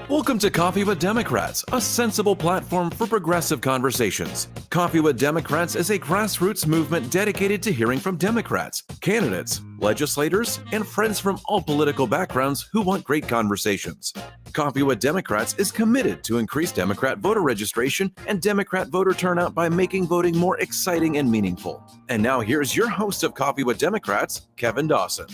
Welcome to Coffee with Democrats, a sensible platform for progressive conversations. Coffee with Democrats is a grassroots movement dedicated to hearing from Democrats, candidates, legislators, and friends from all political backgrounds who want great conversations. Coffee with Democrats is committed to increase Democrat voter registration and Democrat voter turnout by making voting more exciting and meaningful. And now here's your host of Coffee with Democrats, Kevin Dawson.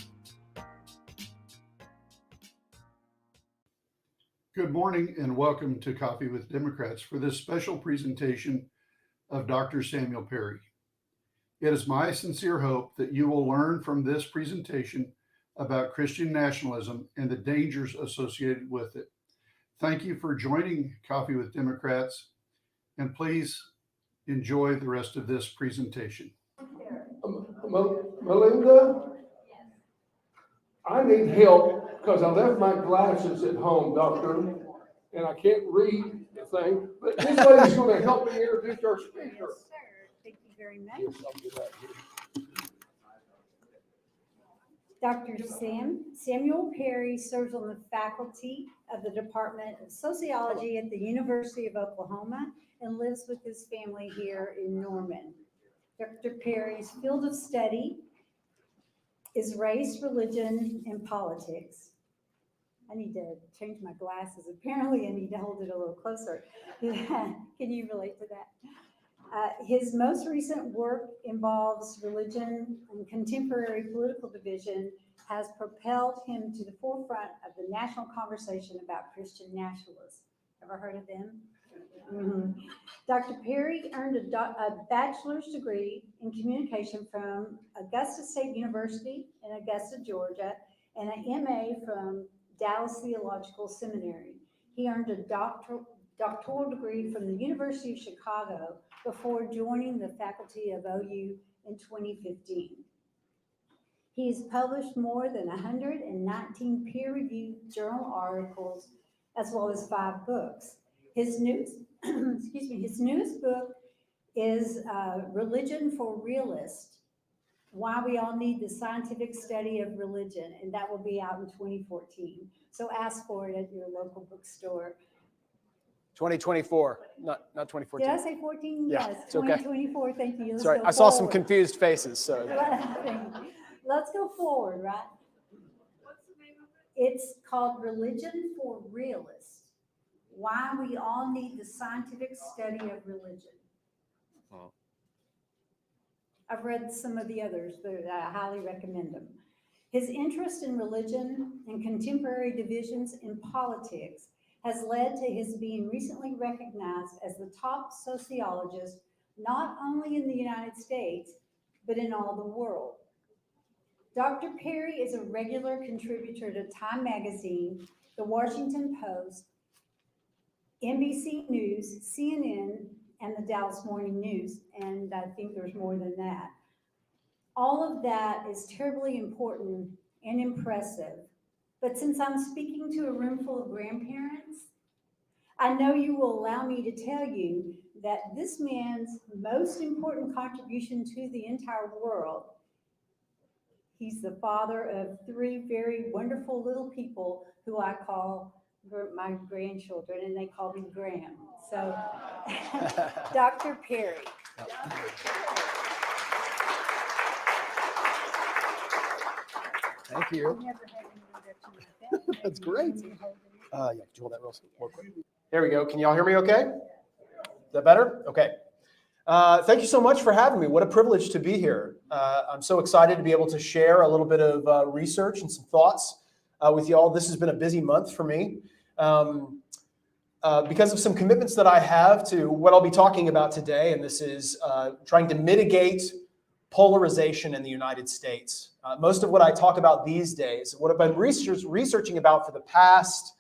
Good morning and welcome to Coffee with Democrats for this special presentation of Dr. Samuel Perry. It is my sincere hope that you will learn from this presentation about Christian nationalism and the dangers associated with it. Thank you for joining Coffee with Democrats, and please enjoy the rest of this presentation. Melinda, I need help because I left my glasses at home, doctor, and I can't read the thing. But this lady's going to help me introduce our speaker. Yes, sir. Thank you very much. Yes, I'll do that here. Dr. Samuel Perry serves on the faculty of the Department of Sociology at the University of Oklahoma and lives with his family here in Norman. Dr. Perry's field of study is race, religion, and politics. I need to change my glasses. Apparently, I need to hold it a little closer. Can you relate to that? His most recent work involves religion and contemporary political division has propelled him to the forefront of the national conversation about Christian nationalism. Ever heard of them? Mm-hmm. Dr. Perry earned a bachelor's degree in communication from Augusta State University in Augusta, Georgia, and an MA from Dallas Theological Seminary. He earned a doctoral degree from the University of Chicago before joining the faculty of OU in 2015. He has published more than 119 peer-reviewed journal articles, as well as 5 books. His newest, his newest book is Religion for Realists, Why We All Need the Scientific Study of Religion, and that will be out in 2014. So ask for it at your local bookstore. 2024, not 2014. Did I say 14? Yeah, Yes, it's okay. 2024, thank you. Let's Sorry, go I saw some forward. confused faces, so. Let's go forward, right? What's the name of it? It's called Religion for Realists, Why We All Need the Scientific Study of Religion. I've read some of the others, but I highly recommend them. His interest in religion and contemporary divisions in politics has led to his being recently recognized as the top sociologist, not only in the United States, but in all the world. Dr. Perry is a regular contributor to Time Magazine, The Washington Post, NBC News, CNN, and the Dallas Morning News, and I think there's more than that. All of that is terribly important and impressive, but since I'm speaking to a room full of grandparents, I know you will allow me to tell you that this man's most important contribution to the entire world, he's the father of 3 very wonderful little people who I call my grandchildren, and they call me Graham. So, Dr. Perry. Thank you. That's great. Yeah, could you hold that real quick? There we go. Can y'all hear me okay? Is that better? Okay. Thank you so much for having me. What a privilege to be here. I'm so excited to be able to share a little bit of research and some thoughts with y'all. This has been a busy month for me. Because of some commitments that I have to what I'll be talking about today, and this is trying to mitigate polarization in the United States. Most of what I talk about these days, what I've been researching about for the past,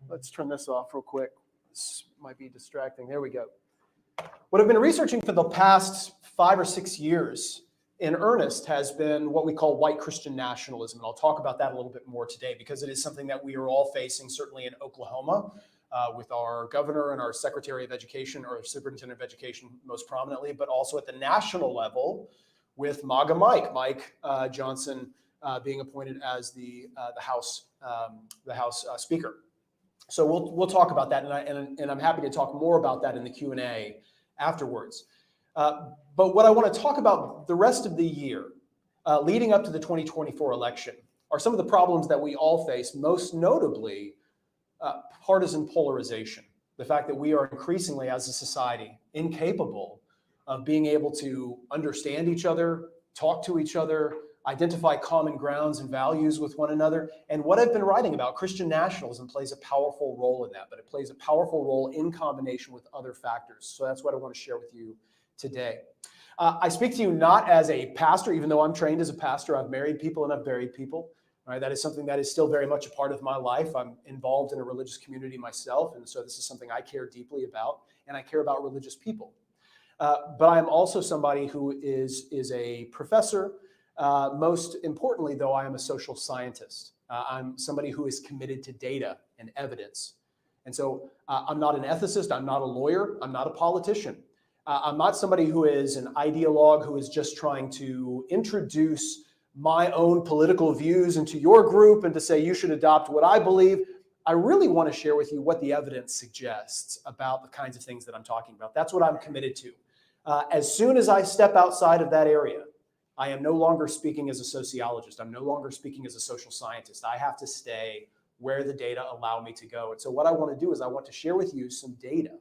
let's turn this off real quick. This might be distracting. There we go. What I've been researching for the past 5 or 6 years in earnest has been what we call white Christian nationalism. And I'll talk about that a little bit more today because it is something that we are all facing, certainly in Oklahoma, with our governor and our secretary of education, or superintendent of education most prominently, but also at the national level with MAGA Mike Johnson being appointed as the House Speaker. So we'll talk about that, and I'm happy to talk more about that in the Q&A afterwards. But what I want to talk about the rest of the year, leading up to the 2024 election, are some of the problems that we all face, most notably partisan polarization. The fact that we are increasingly, as a society, incapable of being able to understand each other, talk to each other, identify common grounds and values with one another. And what I've been writing about, Christian nationalism, plays a powerful role in that, but it plays a powerful role in combination with other factors. So that's what I want to share with you today. I speak to you not as a pastor, even though I'm trained as a pastor. I've married people and I've buried people. Right? That is something that is still very much a part of my life. I'm involved in a religious community myself, and so this is something I care deeply about, and I care about religious people. But I'm also somebody who is a professor. Most importantly, though, I am a social scientist. I'm somebody who is committed to data and evidence. And so I'm not an ethicist. I'm not a lawyer. I'm not a politician. I'm not somebody who is an ideologue who is just trying to introduce my own political views into your group and to say you should adopt what I believe. I really want to share with you what the evidence suggests about the kinds of things that I'm talking about. That's what I'm committed to. As soon as I step outside of that area, I am no longer speaking as a sociologist. I'm no longer speaking as a social scientist. I have to stay where the data allow me to go. And so what I want to do is I want to share with you some data.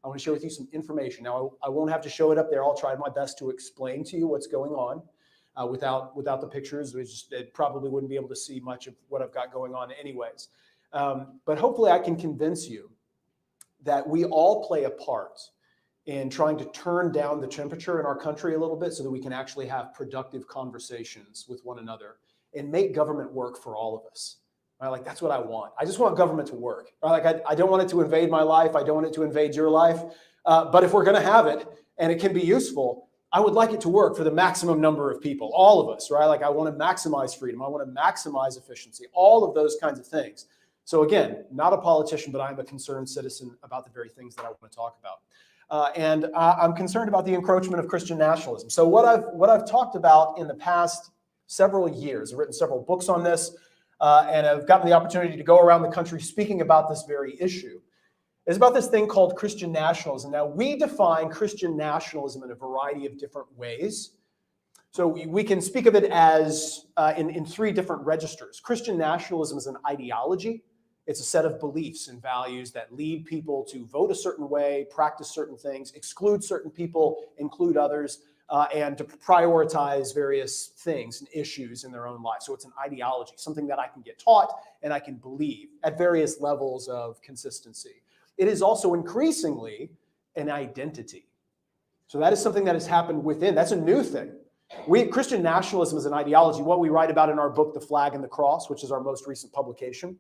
I want to share with you some information. Now, I won't have to show it up there. I'll try my best to explain to you what's going on. Without the pictures, it probably wouldn't be able to see much of what I've got going on anyways. But hopefully I can convince you that we all play a part in trying to turn down the temperature in our country a little bit so that we can actually have productive conversations with one another and make government work for all of us. Right? Like, that's what I want. I just want government to work. Right? Like, I don't want it to invade my life. I don't want it to invade your life. But if we're going to have it and it can be useful, I would like it to work for the maximum number of people, all of us, right? Like, I want to maximize freedom. I want to maximize efficiency, all of those kinds of things. So again, not a politician, but I'm a concerned citizen about the very things that I want to talk about. And I'm concerned about the encroachment of Christian nationalism. So what I've talked about in the past several years, I've written several books on this, and I've gotten the opportunity to go around the country speaking about this very issue. It's about this thing called Christian nationalism. Now, we define Christian nationalism in a variety of different ways. So we can speak of it as in three different registers. Christian nationalism is an ideology. It's a set of beliefs and values that lead people to vote a certain way, practice certain things, exclude certain people, include others, and to prioritize various things and issues in their own life. So it's an ideology, something that I can get taught and I can believe at various levels of consistency. It is also increasingly an identity. So that is something that has happened within. That's a new thing. Christian nationalism is an ideology. What we write about in our book, The Flag and the Cross, which is our most recent publication,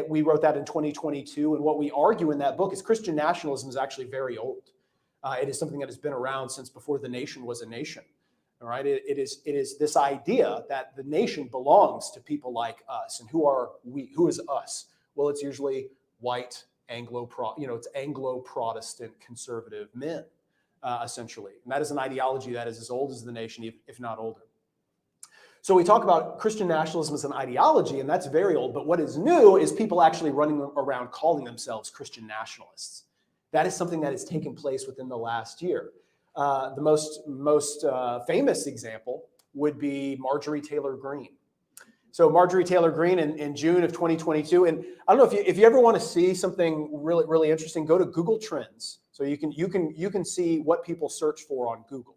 we wrote that in 2022. And what we argue in that book is Christian nationalism is actually very old. It is something that has been around since before the nation was a nation. All right. It is this idea that the nation belongs to people like us. And who are we? Who is us? Well, it's usually white, it's Anglo-Protestant conservative men, essentially. And that is an ideology that is as old as the nation, if not older. So we talk about Christian nationalism as an ideology, and that's very old. But what is new is people actually running around calling themselves Christian nationalists. That is something that has taken place within the last year. The most famous example would be Marjorie Taylor Greene. So Marjorie Taylor Greene in June of 2022, and I don't know if you ever want to see something really, really interesting, go to Google Trends. So you can see what people search for on Google.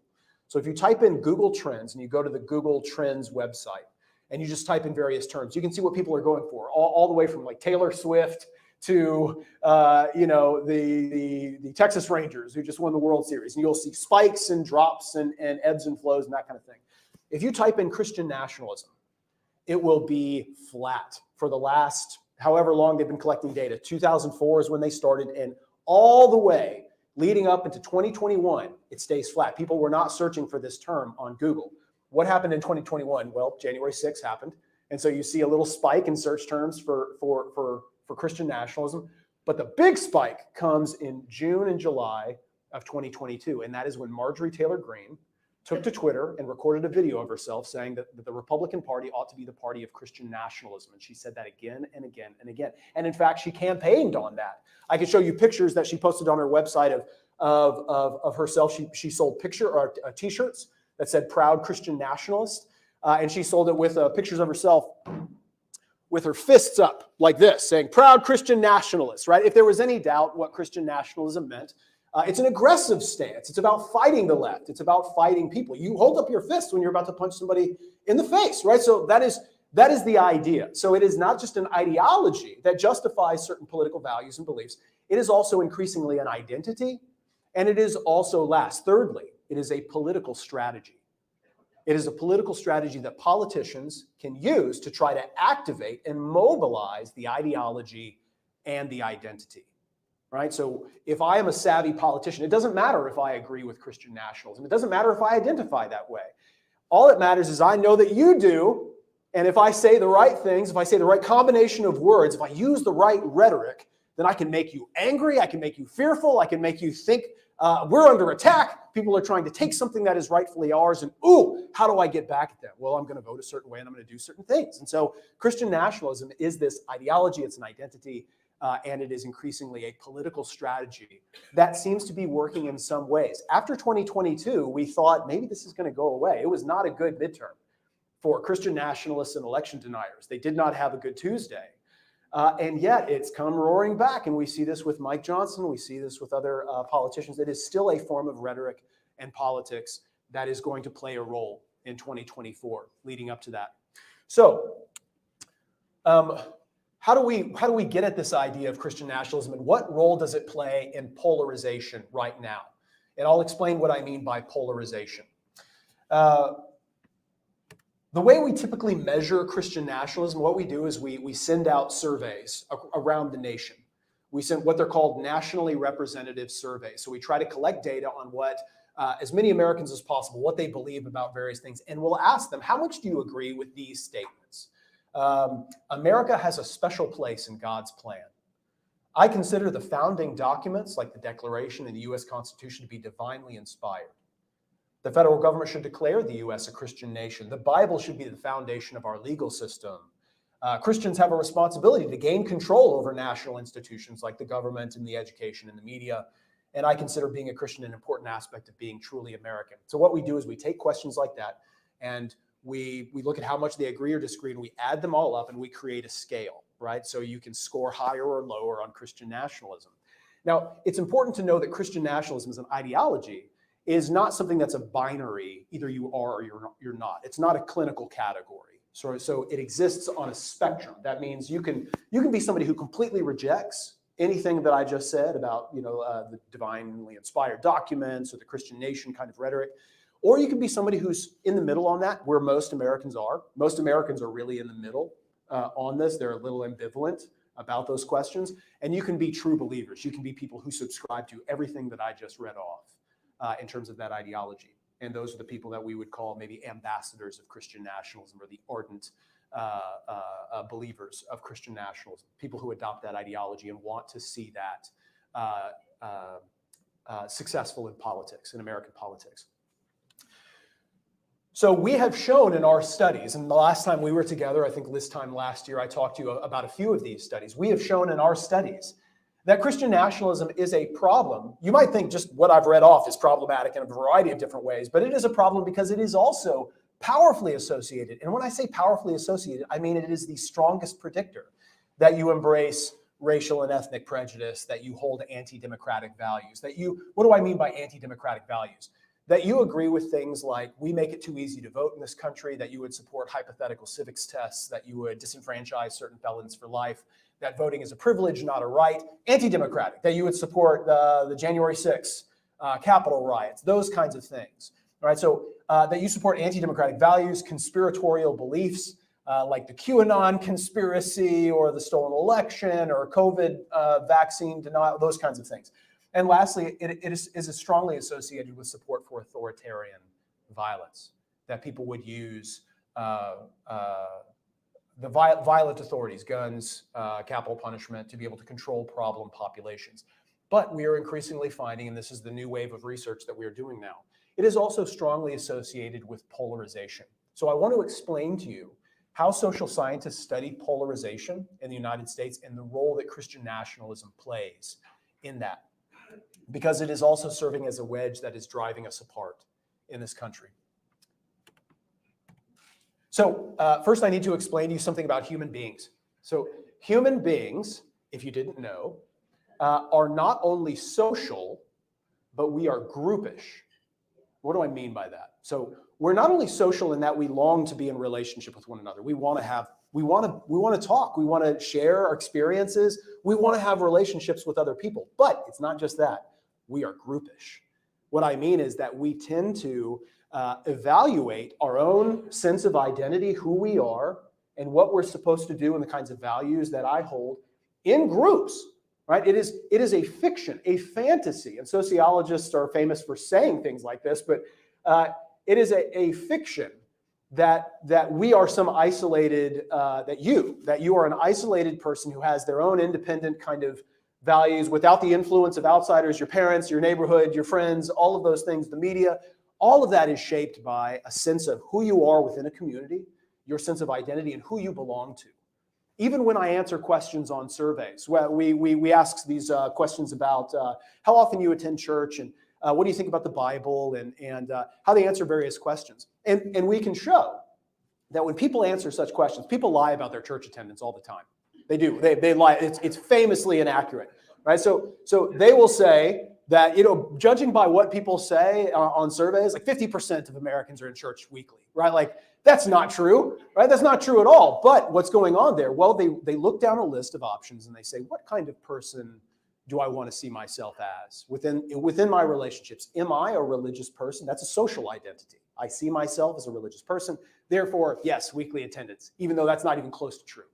So if you type in Google Trends and you go to the Google Trends website and you just type in various terms, you can see what people are going for, all the way from like Taylor Swift to the Texas Rangers who just won the World Series, and you'll see spikes and drops and ebbs and flows and that kind of thing. If you type in Christian nationalism, it will be flat for the last however long they've been collecting data. 2004 is when they started, and all the way leading up into 2021, it stays flat. People were not searching for this term on Google. What happened in 2021? Well, January 6th happened. And so you see a little spike in search terms for Christian nationalism. But the big spike comes in June and July of 2022. And that is when Marjorie Taylor Greene took to Twitter and recorded a video of herself saying that the Republican Party ought to be the party of Christian nationalism. And she said that again and again and again. And in fact, she campaigned on that. I can show you pictures that she posted on her website of herself. She sold t-shirts that said "Proud Christian Nationalist," and she sold it with pictures of herself with her fists up like this, saying "Proud Christian Nationalist." Right? If there was any doubt what Christian nationalism meant, it's an aggressive stance. It's about fighting the left. It's about fighting people. You hold up your fist when you're about to punch somebody in the face, right? So that is the idea. So it is not just an ideology that justifies certain political values and beliefs. It is also increasingly an identity. And it is also, thirdly, it is a political strategy. It is a political strategy that politicians can use to try to activate and mobilize the ideology and the identity. Right? So if I am a savvy politician, it doesn't matter if I agree with Christian nationalism. It doesn't matter if I identify that way. All that matters is I know that you do. And if I say the right things, if I say the right combination of words, if I use the right rhetoric, then I can make you angry. I can make you fearful. I can make you think we're under attack. People are trying to take something that is rightfully ours. And, ooh, how do I get back at them? Well, I'm going to vote a certain way and I'm going to do certain things. And so Christian nationalism is this ideology. It's an identity. And it is increasingly a political strategy that seems to be working in some ways. After 2022, we thought maybe this is going to go away. It was not a good midterm for Christian nationalists and election deniers. They did not have a good Tuesday. And yet it's come roaring back. And we see this with Mike Johnson. We see this with other politicians. It is still a form of rhetoric and politics that is going to play a role in 2024 leading up to that. So, how do we get at this idea of Christian nationalism, and what role does it play in polarization right now? And I'll explain what I mean by polarization. The way we typically measure Christian nationalism, what we do is we send out surveys around the nation. We send what they're called nationally representative surveys. So we try to collect data on what as many Americans as possible, what they believe about various things. And we'll ask them, how much do you agree with these statements? America has a special place in God's plan. I consider the founding documents like the Declaration and the U.S. Constitution to be divinely inspired. The federal government should declare the U.S. a Christian nation. The Bible should be the foundation of our legal system. Christians have a responsibility to gain control over national institutions like the government and the education and the media. And I consider being a Christian an important aspect of being truly American. So what we do is we take questions like that and we look at how much they agree or disagree, and we add them all up and we create a scale, right? So you can score higher or lower on Christian nationalism. Now, it's important to know that Christian nationalism as an ideology is not something that's a binary, either you are or you're not. It's not a clinical category. So it exists on a spectrum. That means you can be somebody who completely rejects anything that I just said about the divinely inspired documents or the Christian nation kind of rhetoric. Or you can be somebody who's in the middle on that, where most Americans are. Most Americans are really in the middle on this. They're a little ambivalent about those questions. And you can be true believers. You can be people who subscribe to everything that I just read off in terms of that ideology. And those are the people that we would call maybe ambassadors of Christian nationalism, or the ardent believers of Christian nationalism, people who adopt that ideology and want to see that successful in politics, in American politics. So we have shown in our studies, and the last time we were together, I think this time last year, I talked to you about a few of these studies. We have shown in our studies that Christian nationalism is a problem. You might think just what I've read off is problematic in a variety of different ways, but it is a problem because it is also powerfully associated. And when I say powerfully associated, I mean it is the strongest predictor that you embrace racial and ethnic prejudice, that you hold anti-democratic values, what do I mean by anti-democratic values? That you agree with things like we make it too easy to vote in this country, that you would support hypothetical civics tests, that you would disenfranchise certain felons for life, that voting is a privilege, not a right, anti-democratic, that you would support the January 6th Capitol riots, those kinds of things. All right, so that you support anti-democratic values, conspiratorial beliefs, like the QAnon conspiracy or the stolen election or COVID vaccine denial, those kinds of things. And lastly, it is strongly associated with support for authoritarian violence, that people would use the violent authorities, guns, capital punishment, to be able to control problem populations. But we are increasingly finding, and this is the new wave of research that we are doing now, it is also strongly associated with polarization. So I want to explain to you how social scientists study polarization in the United States and the role that Christian nationalism plays in that, because it is also serving as a wedge that is driving us apart in this country. So first I need to explain to you something about human beings. So human beings, if you didn't know, are not only social, but we are groupish. What do I mean by that? So we're not only social in that we long to be in relationship with one another. We want to talk. We want to share our experiences. We want to have relationships with other people. But it's not just that. We are groupish. What I mean is that we tend to evaluate our own sense of identity, who we are, and what we're supposed to do, and the kinds of values that I hold in groups. Right? It is a fiction, a fantasy, and sociologists are famous for saying things like this, but it is a fiction that we are some isolated, that you are an isolated person who has their own independent kind of values without the influence of outsiders, your parents, your neighborhood, your friends, all of those things, the media. All of that is shaped by a sense of who you are within a community, your sense of identity, and who you belong to. Even when I answer questions on surveys, we ask these questions about how often you attend church and what do you think about the Bible, and how they answer various questions. And we can show that when people answer such questions, people lie about their church attendance all the time. They do. They lie. It's famously inaccurate, right? So they will say that, judging by what people say on surveys, like 50% of Americans are in church weekly, right? Like, that's not true, right? That's not true at all. But what's going on there? Well, they look down a list of options and they say, what kind of person do I want to see myself as within my relationships? Am I a religious person? That's a social identity. I see myself as a religious person. Therefore, yes, weekly attendance, even though that's not even close to true.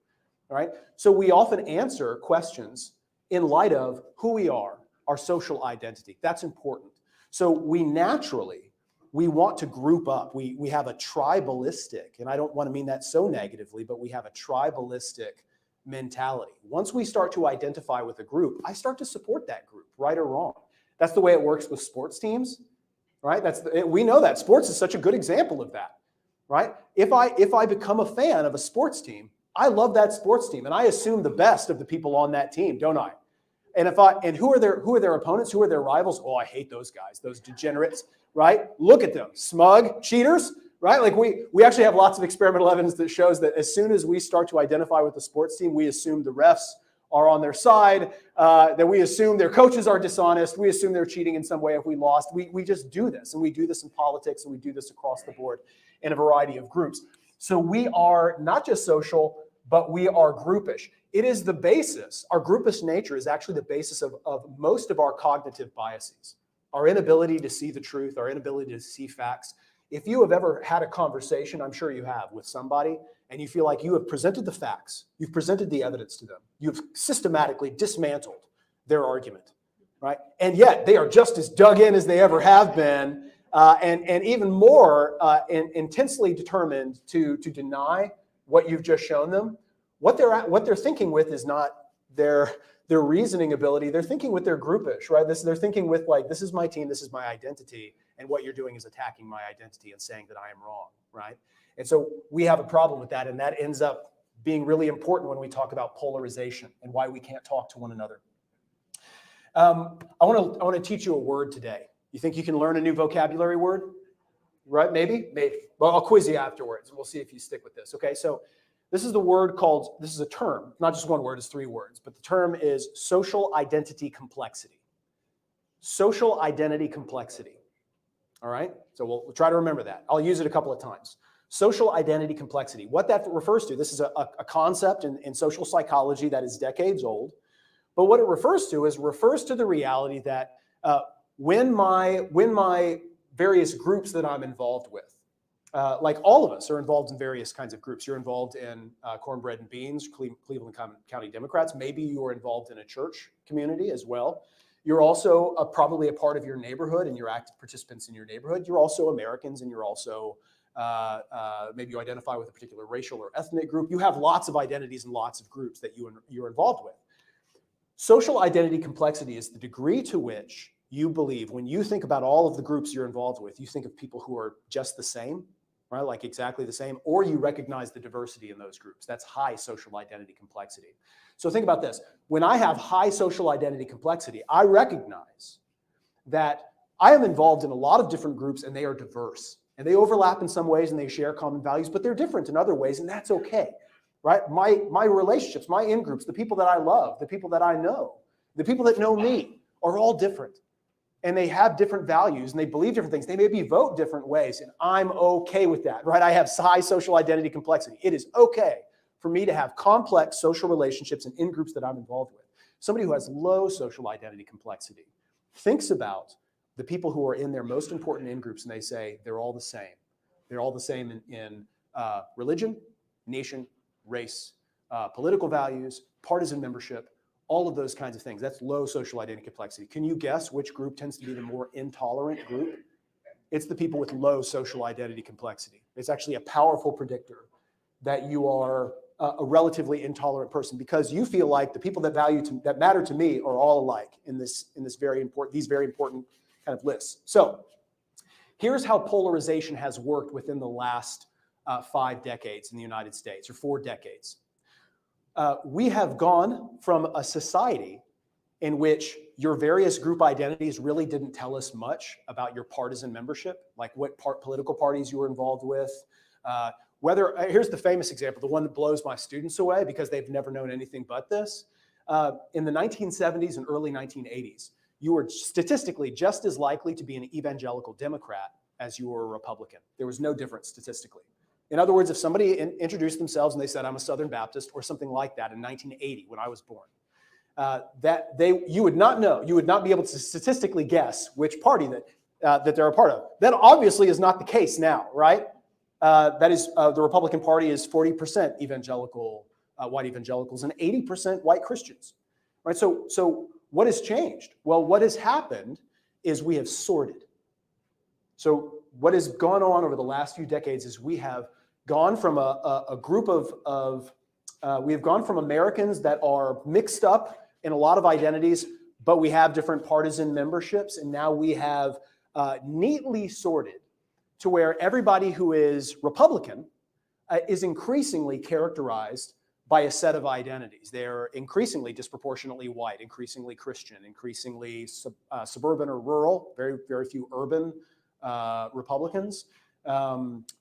All right. So we often answer questions in light of who we are, our social identity. That's important. So we want to group up. We have a tribalistic, and I don't want to mean that so negatively, but we have a tribalistic mentality. Once we start to identify with a group, I start to support that group, right or wrong. That's the way it works with sports teams, right? We know that sports is such a good example of that, right? If I become a fan of a sports team, I love that sports team, and I assume the best of the people on that team, don't I? And who are their opponents? Who are their rivals? Oh, I hate those guys, those degenerates, right? Look at them, smug cheaters, right? Like we actually have lots of experimental evidence that shows that as soon as we start to identify with the sports team, we assume the refs are on their side, that we assume their coaches are dishonest, we assume they're cheating in some way if we lost. We just do this, and we do this in politics, and we do this across the board in a variety of groups. So we are not just social, but we are groupish. It is the basis. Our groupish nature is actually the basis of most of our cognitive biases, our inability to see the truth, our inability to see facts. If you have ever had a conversation, I'm sure you have, with somebody, and you feel like you have presented the facts, you've presented the evidence to them, you've systematically dismantled their argument, right? And yet they are just as dug in as they ever have been, and even more intensely determined to deny what you've just shown them. What they're thinking with is not their reasoning ability. They're thinking with their groupish, right? They're thinking with, like, this is my team, this is my identity, and what you're doing is attacking my identity and saying that I am wrong, right? And so we have a problem with that, and that ends up being really important when we talk about polarization and why we can't talk to one another. I want to teach you a word today. You think you can learn a new vocabulary word? Right? Maybe. Well, I'll quiz you afterwards, and we'll see if you stick with this. Okay, so this is a term, not just one word, it's 3 words, but the term is social identity complexity. Social identity complexity. All right, so we'll try to remember that. I'll use it a couple of times. Social identity complexity. What that refers to, this is a concept in social psychology that is decades old, but what it refers to the reality that when my various groups that I'm involved with, like all of us are involved in various kinds of groups. You're involved in Cornbread and Beans, Cleveland County Democrats. Maybe you are involved in a church community as well. You're also probably a part of your neighborhood, and you're active participants in your neighborhood. You're also Americans, and you're also maybe you identify with a particular racial or ethnic group. You have lots of identities and lots of groups that you're involved with. Social identity complexity is the degree to which you believe, when you think about all of the groups you're involved with, you think of people who are just the same, right? Like exactly the same, or you recognize the diversity in those groups. That's high social identity complexity. So think about this. When I have high social identity complexity, I recognize that I am involved in a lot of different groups and they are diverse. And they overlap in some ways and they share common values, but they're different in other ways, and that's okay, right? My relationships, my in-groups, the people that I love, the people that I know, the people that know me are all different. And they have different values and they believe different things. They maybe vote different ways, and I'm okay with that, right? I have high social identity complexity. It is okay for me to have complex social relationships and in-groups that I'm involved with. Somebody who has low social identity complexity thinks about the people who are in their most important in-groups and they say they're all the same. They're all the same in religion, nation, race, political values, partisan membership, all of those kinds of things. That's low social identity complexity. Can you guess which group tends to be the more intolerant group? It's the people with low social identity complexity. It's actually a powerful predictor that you are a relatively intolerant person, because you feel like the people that matter to me are all alike in these very important kind of lists. So here's how polarization has worked within the last 5 decades in the United States, or 4 decades. We have gone from a society in which your various group identities really didn't tell us much about your partisan membership, like what political parties you were involved with. Here's the famous example, the one that blows my students away because they've never known anything but this. In the 1970s and early 1980s, you were statistically just as likely to be an evangelical Democrat as you were a Republican. There was no difference statistically. In other words, if somebody introduced themselves and they said, I'm a Southern Baptist or something like that in 1980 when I was born, you would not know, you would not be able to statistically guess which party that they're a part of. That obviously is not the case now, right? That is, the Republican Party is 40% evangelical, white evangelicals, and 80% white Christians, right? So what has changed? Well, what has happened is we have sorted. So what has gone on over the last few decades is we have gone from a group we have gone from Americans that are mixed up in a lot of identities, but we have different partisan memberships, and now we have neatly sorted to where everybody who is Republican is increasingly characterized by a set of identities. They're increasingly disproportionately white, increasingly Christian, increasingly suburban or rural, very, very few urban Republicans.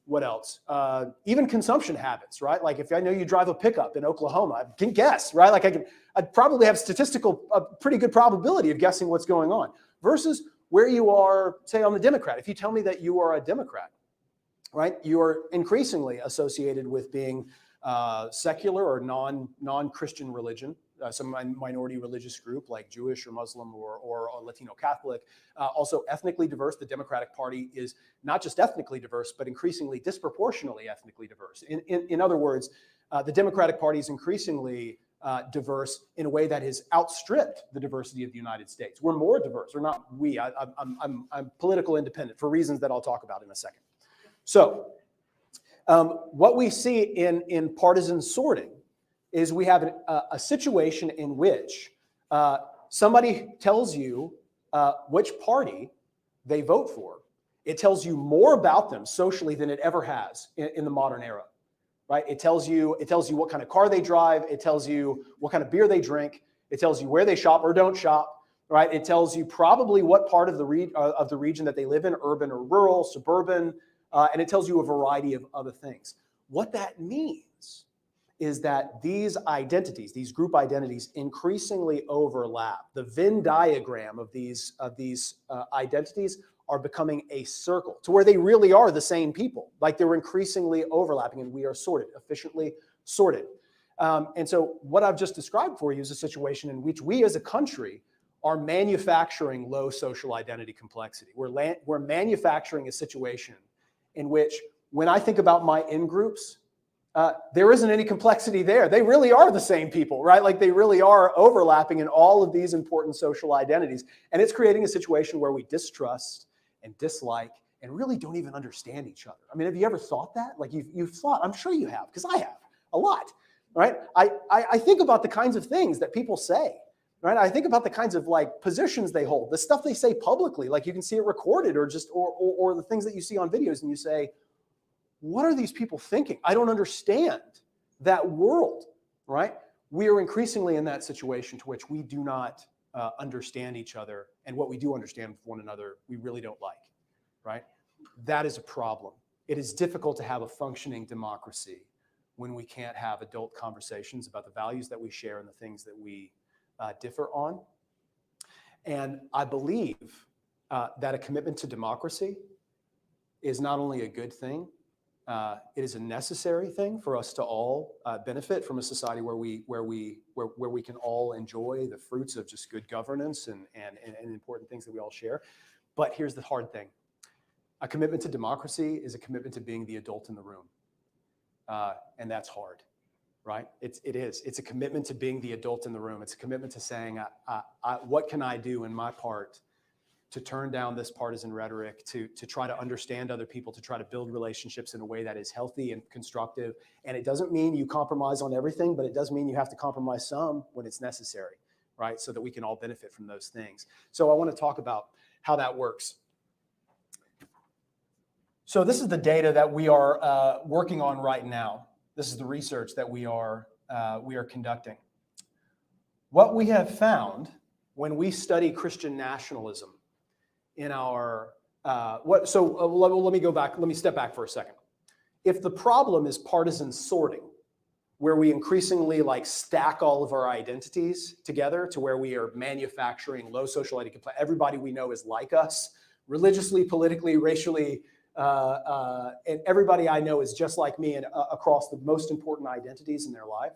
What else? Even consumption habits, right? Like if I know you drive a pickup in Oklahoma, I can guess, right? Like I'd probably have a pretty good probability of guessing what's going on, versus where you are, say, on the Democrat. If you tell me that you are a Democrat, right, you are increasingly associated with being secular or non-Christian religion, some minority religious group like Jewish or Muslim or Latino Catholic. Also ethnically diverse. The Democratic Party is not just ethnically diverse, but increasingly disproportionately ethnically diverse. In other words, the Democratic Party is increasingly diverse in a way that has outstripped the diversity of the United States. We're more diverse, or not we. I'm political independent for reasons that I'll talk about in a second. So what we see in partisan sorting is we have a situation in which somebody tells you which party they vote for. It tells you more about them socially than it ever has in the modern era, right? It tells you what kind of car they drive. It tells you what kind of beer they drink. It tells you where they shop or don't shop, right? It tells you probably what part of the region that they live in, urban or rural, suburban, and it tells you a variety of other things. What that means is that these identities, these group identities, increasingly overlap. The Venn diagram of these identities are becoming a circle to where they really are the same people. Like they're increasingly overlapping, and we are sorted, efficiently sorted. And so what I've just described for you is a situation in which we as a country are manufacturing low social identity complexity. We're manufacturing a situation in which, when I think about my in-groups, there isn't any complexity there. They really are the same people, right? Like they really are overlapping in all of these important social identities. And it's creating a situation where we distrust and dislike and really don't even understand each other. I mean, have you ever thought that? Like you've thought, I'm sure you have, because I have a lot, right? I think about the kinds of things that people say right? I think about the kinds of like positions they hold, the stuff they say publicly, like you can see it recorded or just, or the things that you see on videos and you say, what are these people thinking? I don't understand that world, right? We are increasingly in that situation to which we do not understand each other, and what we do understand with one another, we really don't like, right? That is a problem. It is difficult to have a functioning democracy when we can't have adult conversations about the values that we share and the things that we differ on. And I believe that a commitment to democracy is not only a good thing, it is a necessary thing for us to all benefit from a society where we can all enjoy the fruits of just good governance and important things that we all share. But here's the hard thing. A commitment to democracy is a commitment to being the adult in the room. And that's hard, right? It is. It's a commitment to being the adult in the room. It's a commitment to saying, what can I do in my part to turn down this partisan rhetoric, to try to understand other people, to try to build relationships in a way that is healthy and constructive. And it doesn't mean you compromise on everything, but it does mean you have to compromise some when it's necessary, right? So that we can all benefit from those things. So I want to talk about how that works. So this is the data that we are working on right now. This is the research that we are conducting. What we have found when we study Christian nationalism in our, let me go back, let me step back for a second. If the problem is partisan sorting, where we increasingly like stack all of our identities together to where we are manufacturing low social ID, everybody we know is like us, religiously, politically, racially, and everybody I know is just like me and across the most important identities in their life,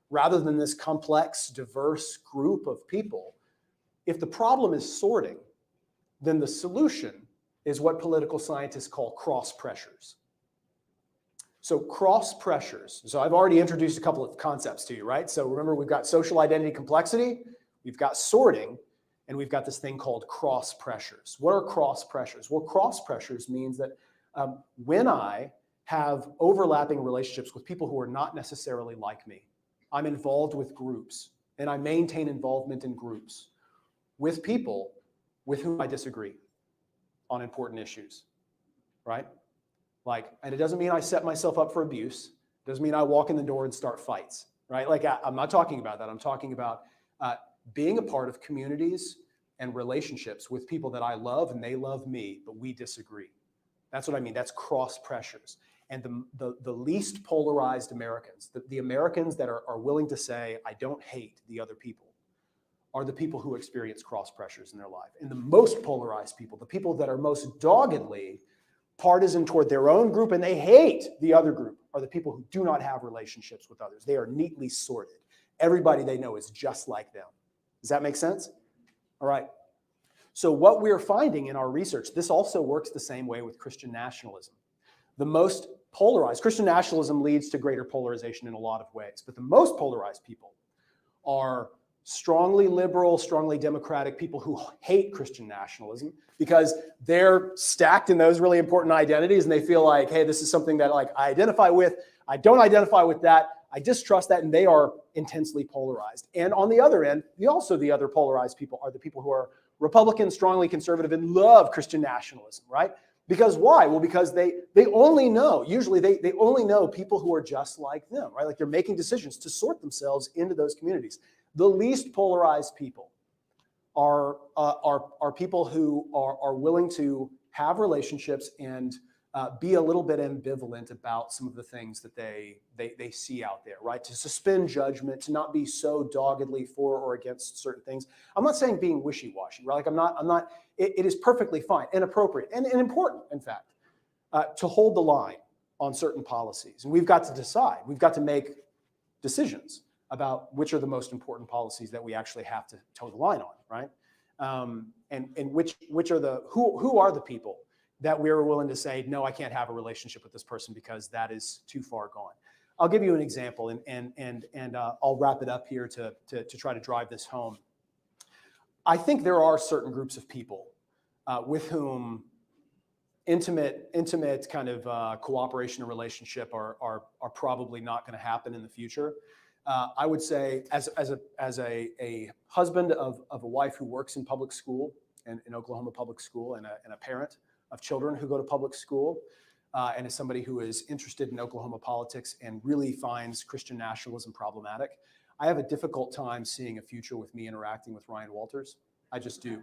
rather than this complex, diverse group of people. If the problem is sorting, then the solution is what political scientists call cross pressures. So cross pressures. So I've already introduced a couple of concepts to you, right? So remember, we've got social identity complexity, we've got sorting, and we've got this thing called cross pressures. What are cross pressures? Well, cross pressures means that when I have overlapping relationships with people who are not necessarily like me, I'm involved with groups, and I maintain involvement in groups with people with whom I disagree on important issues, right? Like, and it doesn't mean I set myself up for abuse. It doesn't mean I walk in the door and start fights, right? Like, I'm not talking about that. I'm talking about being a part of communities and relationships with people that I love and they love me, but we disagree. That's what I mean. That's cross pressures. And the least polarized Americans, the Americans that are willing to say, I don't hate the other people, are the people who experience cross pressures in their life. And the most polarized people, the people that are most doggedly partisan toward their own group and they hate the other group, are the people who do not have relationships with others. They are neatly sorted. Everybody they know is just like them. Does that make sense? All right. So what we're finding in our research, this also works the same way with Christian nationalism. The most polarized, Christian nationalism leads to greater polarization in a lot of ways, but the most polarized people are strongly liberal, strongly democratic people who hate Christian nationalism because they're stacked in those really important identities and they feel like, hey, this is something that like I identify with, I don't identify with that, I distrust that, and they are intensely polarized. And on the other end, the other polarized people are the people who are Republican, strongly conservative, and love Christian nationalism, right? Because why? Well, because they only know, usually they only know people who are just like them, right? Like they're making decisions to sort themselves into those communities. The least polarized people are people who are willing to have relationships and be a little bit ambivalent about some of the things that they see out there, right? To suspend judgment, to not be so doggedly for or against certain things. I'm not saying being wishy-washy, right? Like I'm not. It is perfectly fine and appropriate and important, in fact, to hold the line on certain policies. And we've got to decide. We've got to make decisions about which are the most important policies that we actually have to toe the line on, right? And which are the who are the people that we're willing to say, no, I can't have a relationship with this person because that is too far gone. I'll give you an example, and I'll wrap it up here to try to drive this home. I think there are certain groups of people with whom intimate kind of cooperation and relationship are probably not going to happen in the future. I would say, as a husband of a wife who works in public school, and in Oklahoma public school, and a parent of children who go to public school, and as somebody who is interested in Oklahoma politics and really finds Christian nationalism problematic, I have a difficult time seeing a future with me interacting with Ryan Walters. I just do.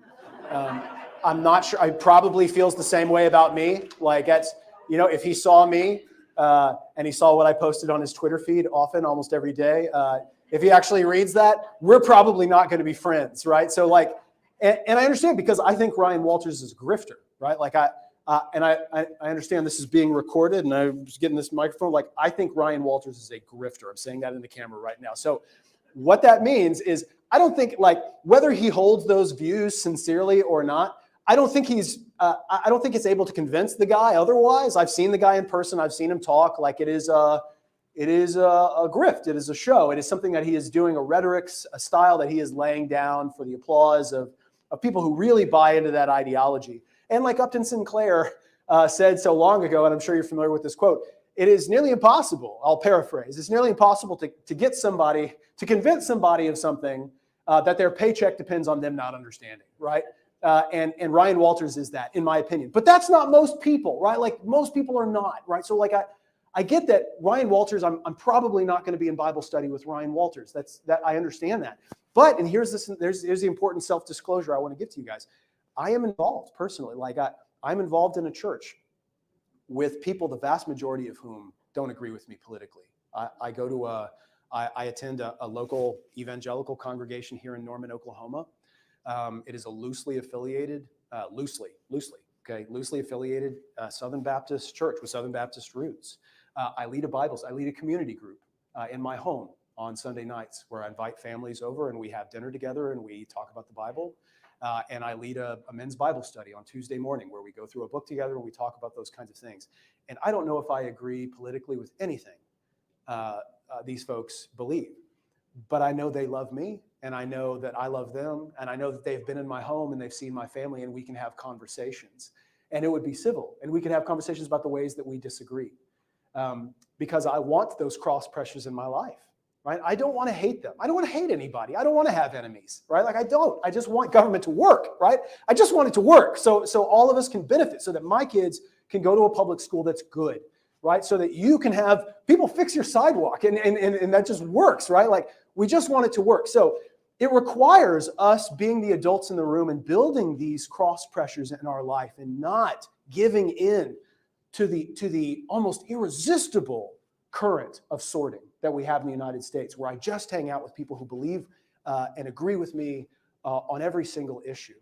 I'm not sure. I probably feels the same way about me. Like, if he saw me and he saw what I posted on his Twitter feed often, almost every day, if he actually reads that, we're probably not going to be friends, right? So and I understand, because I think Ryan Walters is a grifter, right? I understand this is being recorded, and I was getting this microphone. I think Ryan Walters is a grifter. I'm saying that in the camera right now. So what that means is, I don't think, whether he holds those views sincerely or not, I don't think it's able to convince the guy otherwise. I've seen the guy in person. I've seen him talk. It is a grift. It is a show. It is something that he is doing, a rhetoric, a style that he is laying down for the applause of people who really buy into that ideology. And like Upton Sinclair said so long ago, and I'm sure you're familiar with this quote, it is nearly impossible, I'll paraphrase, it's nearly impossible to get somebody, to convince somebody of something that their paycheck depends on them not understanding, right? And Ryan Walters is that, in my opinion. But that's not most people, right? Most people are not, right? So I get that Ryan Walters, I'm probably not going to be in Bible study with Ryan Walters. I understand that. But, and here's the important self-disclosure I want to give to you guys. I am involved personally. I'm involved in a church with people, the vast majority of whom don't agree with me politically. I attend a local evangelical congregation here in Norman, Oklahoma. It is a loosely affiliated Southern Baptist church with Southern Baptist roots. I lead a community group in my home on Sunday nights, where I invite families over and we have dinner together and we talk about the Bible. And I lead a men's Bible study on Tuesday morning, where we go through a book together and we talk about those kinds of things. And I don't know if I agree politically with anything these folks believe, but I know they love me, and I know that I love them, and I know that they've been in my home and they've seen my family, and we can have conversations, and it would be civil, and we can have conversations about the ways that we disagree, because I want those cross pressures in my life. Right? I don't want to hate them. I don't want to hate anybody. I don't want to have enemies, right? I don't. I just want government to work, right? I just want it to work so all of us can benefit, so that my kids can go to a public school that's good, right? So that you can have people fix your sidewalk, and that just works, right? We just want it to work. So it requires us being the adults in the room and building these cross pressures in our life, and not giving in to the almost irresistible current of sorting that we have in the United States, where I just hang out with people who believe and agree with me on every single issue.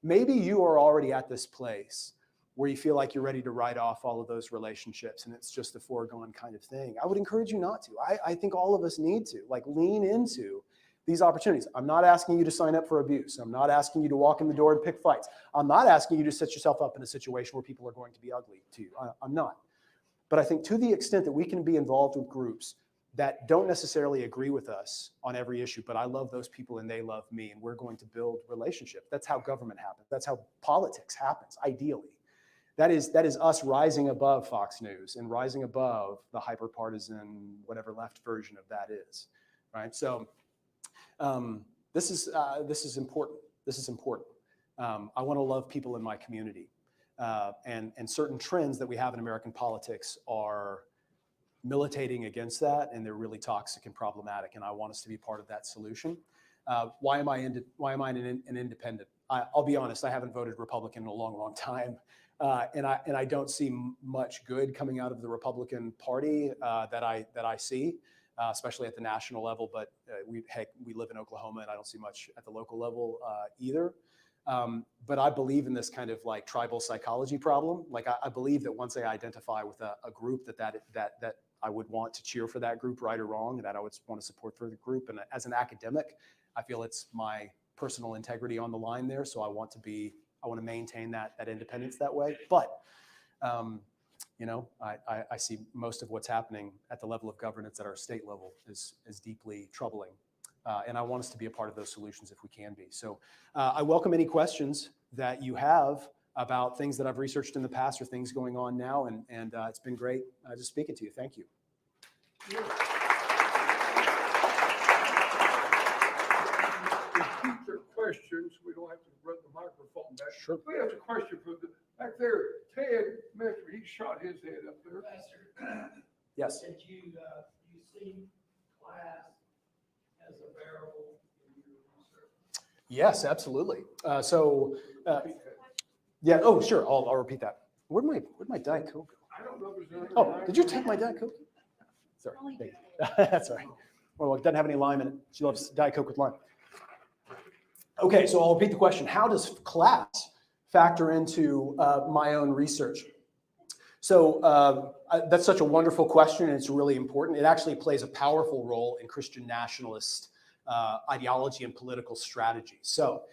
Maybe you are already at this place where you feel like you're ready to write off all of those relationships and it's just a foregone kind of thing. I would encourage you not to. I think all of us need to lean into these opportunities. I'm not asking you to sign up for abuse. I'm not asking you to walk in the door and pick fights. I'm not asking you to set yourself up in a situation where people are going to be ugly to you. I'm not. But I think to the extent that we can be involved with groups that don't necessarily agree with us on every issue, but I love those people and they love me, and we're going to build relationships. That's how government happens. That's how politics happens, ideally. That is us rising above Fox News and rising above the hyper-partisan, whatever left version of that is, right? So this is important. This is important. I want to love people in my community. And certain trends that we have in American politics are militating against that, and they're really toxic and problematic. And I want us to be part of that solution. Why am I an independent? I'll be honest. I haven't voted Republican in a long, long time, and I don't see much good coming out of the Republican Party that I see, especially at the national level. But we live in Oklahoma, and I don't see much at the local level either. But I believe in this kind of tribal psychology problem. I believe that once I identify with a group that I would want to cheer for that group, right or wrong, and that I would want to support for the group. And as an academic, I feel it's my personal integrity on the line there. So I want to maintain that independence that way. But, I see most of what's happening at the level of governance at our state level is deeply troubling. And I want us to be a part of those solutions if we can be. So I welcome any questions that you have about things that I've researched in the past or things going on now. And it's been great just speaking to you. Thank you. so we don't have to run the microphone back. Sure. We have a question for back there. Ted Messer, he shot his head up there. Professor, Yes. did you see class as a variable in your research? Yes, absolutely. Yeah. Oh, sure. I'll repeat that. Where'd my Diet Coke go? I don't know if there's Oh, did you take my Diet Coke? Sorry. Thank you. That's all right. Well, it doesn't have any lime in it. She loves Diet Coke with lime. Okay, so I'll repeat the question. How does class factor into my own research? So that's such a wonderful question, and it's really important. It actually plays a powerful role in Christian nationalist ideology and political strategy. So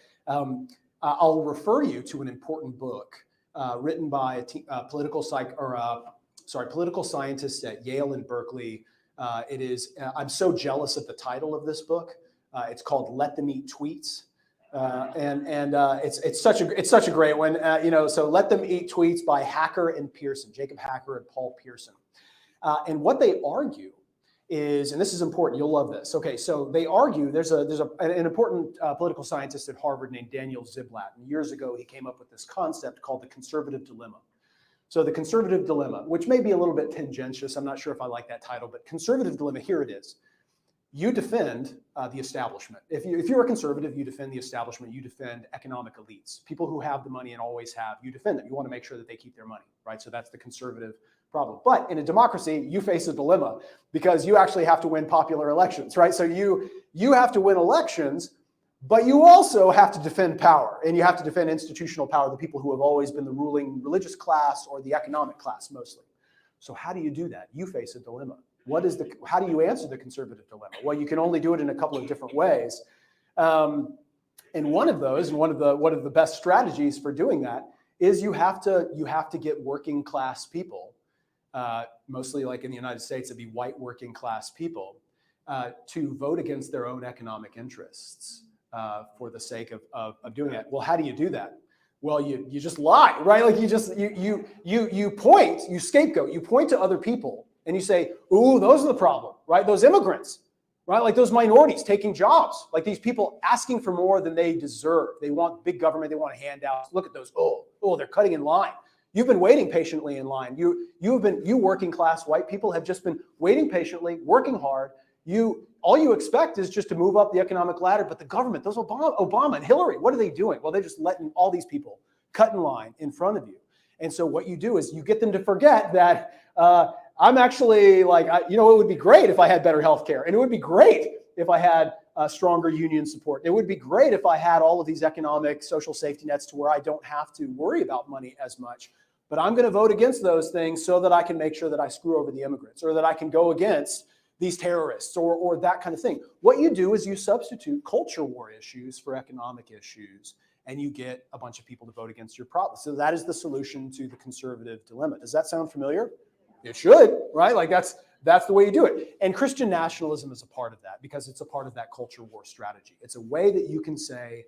I'll refer you to an important book written by a political scientists at Yale and Berkeley. It is. I'm so jealous of the title of this book. It's called "Let Them Eat Tweets." It's such a great one, So Let Them Eat Tweets by Hacker and Pearson, Jacob Hacker and Paul Pearson. And what they argue is, and this is important, you'll love this. Okay, so they argue there's an important political scientist at Harvard named Daniel Ziblatt. And years ago, he came up with this concept called the conservative dilemma. So the conservative dilemma, which may be a little bit tendentious, I'm not sure if I like that title, but conservative dilemma, here it is. You defend the establishment. If you're a conservative, you defend the establishment, you defend economic elites. People who have the money and always have, you defend them. You want to make sure that they keep their money, right? So that's the conservative problem. But in a democracy, you face a dilemma because you actually have to win popular elections, right? So you have to win elections, but you also have to defend power, and you have to defend institutional power, the people who have always been the ruling religious class or the economic class mostly. So how do you do that? You face a dilemma. How do you answer the conservative dilemma? Well, you can only do it in a couple of different ways. And one of the best strategies for doing that is you have to get working class people, mostly like in the United States, it'd be white working class people, to vote against their own economic interests for the sake of doing that. Well, how do you do that? Well, you just lie, right? Like you scapegoat, you point to other people. And you say, ooh, those are the problem, right? Those immigrants, right? Like those minorities taking jobs, like these people asking for more than they deserve. They want big government, they want handouts. Look at those, oh, they're cutting in line. You've been waiting patiently in line. You working class white people have just been waiting patiently, working hard. All you expect is just to move up the economic ladder, but the government, those Obama and Hillary, what are they doing? Well, they're just letting all these people cut in line in front of you. And so what you do is you get them to forget that I'm actually like, it would be great if I had better health care. And it would be great if I had stronger union support. It would be great if I had all of these economic social safety nets to where I don't have to worry about money as much. But I'm going to vote against those things so that I can make sure that I screw over the immigrants, or that I can go against these terrorists, or that kind of thing. What you do is you substitute culture war issues for economic issues, and you get a bunch of people to vote against your problem. So that is the solution to the conservative dilemma. Does that sound familiar? It should, right? Like that's the way you do it. And Christian nationalism is a part of that because it's a part of that culture war strategy. It's a way that you can say,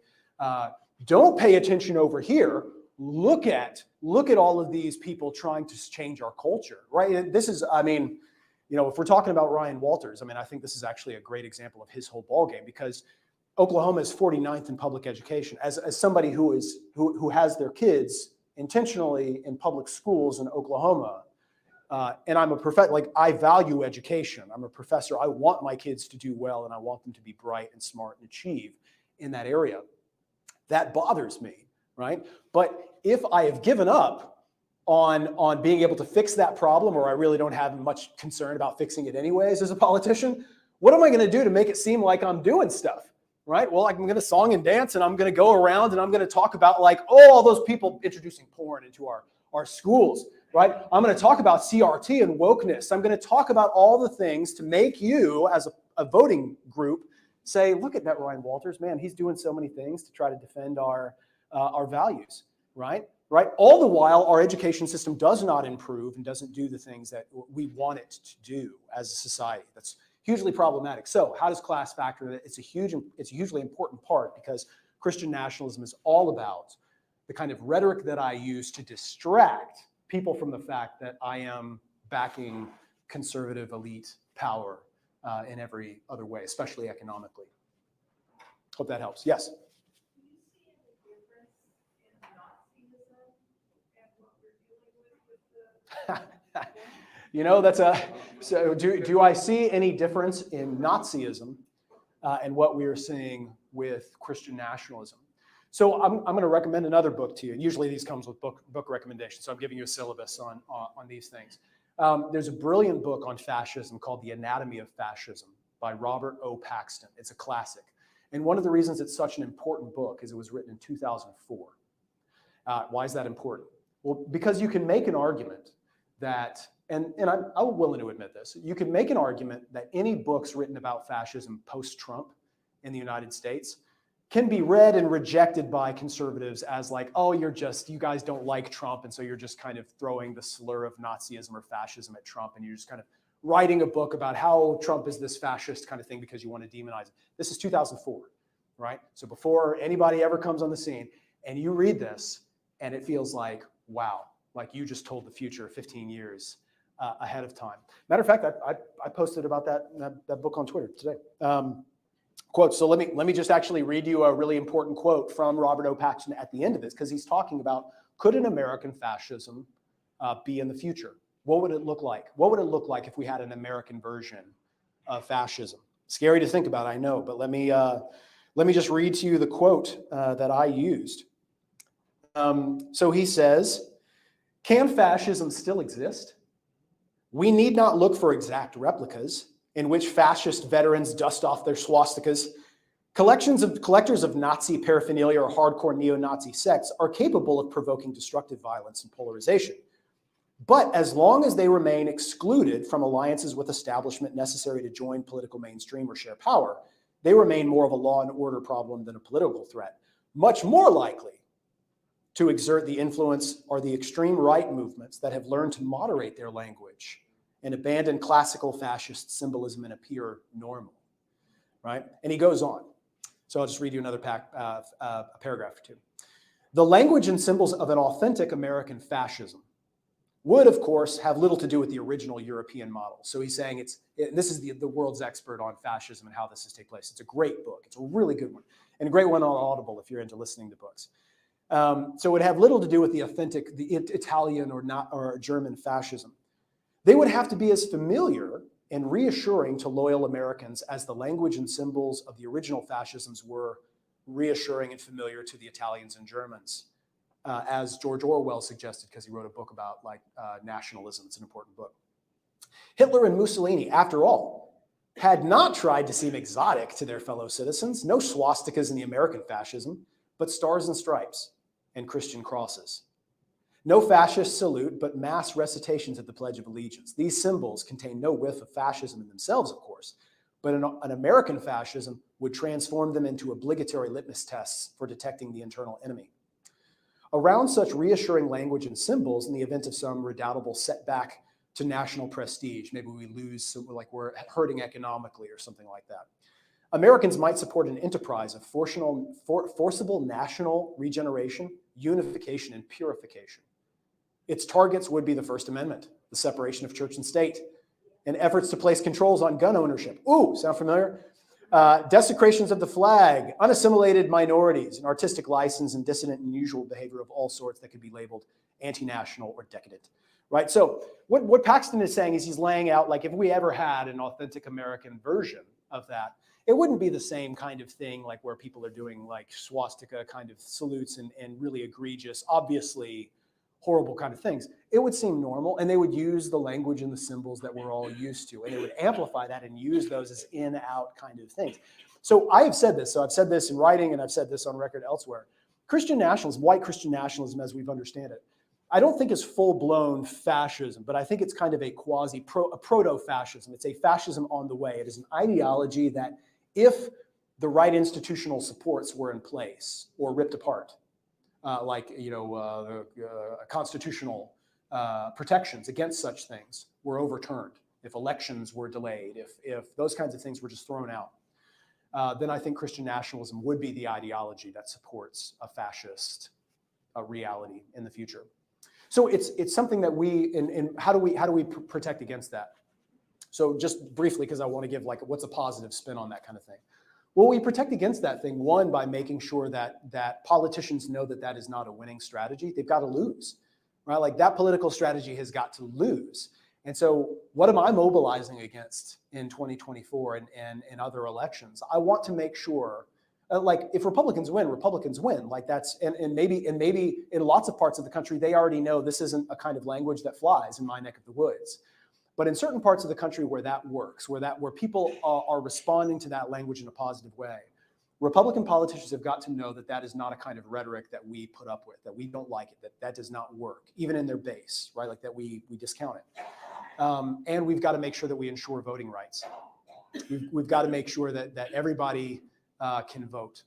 don't pay attention over here. Look at all of these people trying to change our culture, right? And this is, if we're talking about Ryan Walters, I think this is actually a great example of his whole ballgame, because Oklahoma is 49th in public education. As somebody who has their kids intentionally in public schools in Oklahoma, and I'm a professor, like I value education. I'm a professor. I want my kids to do well, and I want them to be bright and smart and achieve in that area. That bothers me, right? But if I have given up on being able to fix that problem, or I really don't have much concern about fixing it anyways as a politician, what am I going to do to make it seem like I'm doing stuff, right? Well, I'm going to song and dance, and I'm going to go around and I'm going to talk about like, all those people introducing porn into our schools. Right? I'm going to talk about CRT and wokeness. I'm going to talk about all the things to make you, as a voting group, say, look at that Ryan Walters, man, he's doing so many things to try to defend our values, right? Right? All the while, our education system does not improve and doesn't do the things that we want it to do as a society. That's hugely problematic. So how does class factor in it? It's a hugely important part, because Christian nationalism is all about the kind of rhetoric that I use to distract people from the fact that I am backing conservative elite power in every other way, especially economically. Hope that helps. Yes? Do you see You know, so do I see any difference in Nazism and what we are seeing with Christian nationalism? So I'm going to recommend another book to you. Usually these comes with book recommendations, so I'm giving you a syllabus on these things. There's a brilliant book on fascism called The Anatomy of Fascism by Robert O. Paxton. It's a classic. And one of the reasons it's such an important book is it was written in 2004. Why is that important? Well, because you can make an argument that, and I'm willing to admit this, you can make an argument that any books written about fascism post-Trump in the United States can be read and rejected by conservatives as like, oh, you guys don't like Trump, and so you're just kind of throwing the slur of Nazism or fascism at Trump, and you're just kind of writing a book about how Trump is this fascist kind of thing because you want to demonize it. This is 2004, right? So before anybody ever comes on the scene, and you read this, and it feels like, wow, like you just told the future 15 years ahead of time. Matter of fact, I posted about that book on Twitter today. Quote. So let me just actually read you a really important quote from Robert O. Paxton at the end of this, because he's talking about, could an American fascism be in the future? What would it look like? What would it look like if we had an American version of fascism? Scary to think about, I know, but let me just read to you the quote that I used. So he says, can fascism still exist? We need not look for exact replicas in which fascist veterans dust off their swastikas. Collectors of Nazi paraphernalia or hardcore neo-Nazi sects are capable of provoking destructive violence and polarization. But as long as they remain excluded from alliances with establishment necessary to join political mainstream or share power, they remain more of a law and order problem than a political threat. Much more likely to exert the influence are the extreme right movements that have learned to moderate their language and abandon classical fascist symbolism and appear normal, right? And he goes on. So I'll just read you another paragraph or two. The language and symbols of an authentic American fascism would, of course, have little to do with the original European model. So he's saying this is the world's expert on fascism and how this has taken place. It's a great book. It's a really good one, and a great one on Audible if you're into listening to books. So it would have little to do with the authentic, the Italian or German fascism. They would have to be as familiar and reassuring to loyal Americans as the language and symbols of the original fascisms were reassuring and familiar to the Italians and Germans, as George Orwell suggested, because he wrote a book about nationalism. It's an important book. Hitler and Mussolini, after all, had not tried to seem exotic to their fellow citizens. No swastikas in the American fascism, but stars and stripes and Christian crosses. No fascist salute, but mass recitations of the Pledge of Allegiance. These symbols contain no whiff of fascism in themselves, of course, but an American fascism would transform them into obligatory litmus tests for detecting the internal enemy. Around such reassuring language and symbols, in the event of some redoubtable setback to national prestige, maybe we lose, so like we're hurting economically or something like that, Americans might support an enterprise of forcible national regeneration, unification, and purification. Its targets would be the First Amendment, the separation of church and state, and efforts to place controls on gun ownership. Ooh, sound familiar? Desecrations of the flag, unassimilated minorities, and artistic license and dissident and unusual behavior of all sorts that could be labeled anti-national or decadent, right? So what Paxton is saying is he's laying out, like, if we ever had an authentic American version of that, it wouldn't be the same kind of thing, like where people are doing like swastika kind of salutes and really egregious, obviously horrible kind of things. It would seem normal, and they would use the language and the symbols that we're all used to, and they would amplify that and use those as in-out kind of things. So I have said this, so I've said this in writing, and I've said this on record elsewhere. Christian nationalism, white Christian nationalism as we've understand it, I don't think is full-blown fascism, but I think it's kind of a proto-fascism. It's a fascism on the way. It is an ideology that if the right institutional supports were in place or ripped apart, constitutional protections against such things were overturned, if elections were delayed, if those kinds of things were just thrown out, then I think Christian nationalism would be the ideology that supports a fascist reality in the future. So it's something that how do we protect against that? So just briefly, because I want to give like what's a positive spin on that kind of thing. Well, we protect against that thing, one, by making sure that politicians know that that is not a winning strategy. They've got to lose. right? Like that political strategy has got to lose. And so what am I mobilizing against in 2024 and in other elections? I want to make sure, like if Republicans win, Republicans win. Like that's, and maybe in lots of parts of the country, they already know this isn't a kind of language that flies in my neck of the woods. But in certain parts of the country where that works, where people are responding to that language in a positive way, Republican politicians have got to know that that is not a kind of rhetoric that we put up with, that we don't like it, that does not work, even in their base, right? Like that we discount it. And we've got to make sure that we ensure voting rights. We've got to make sure that everybody can vote.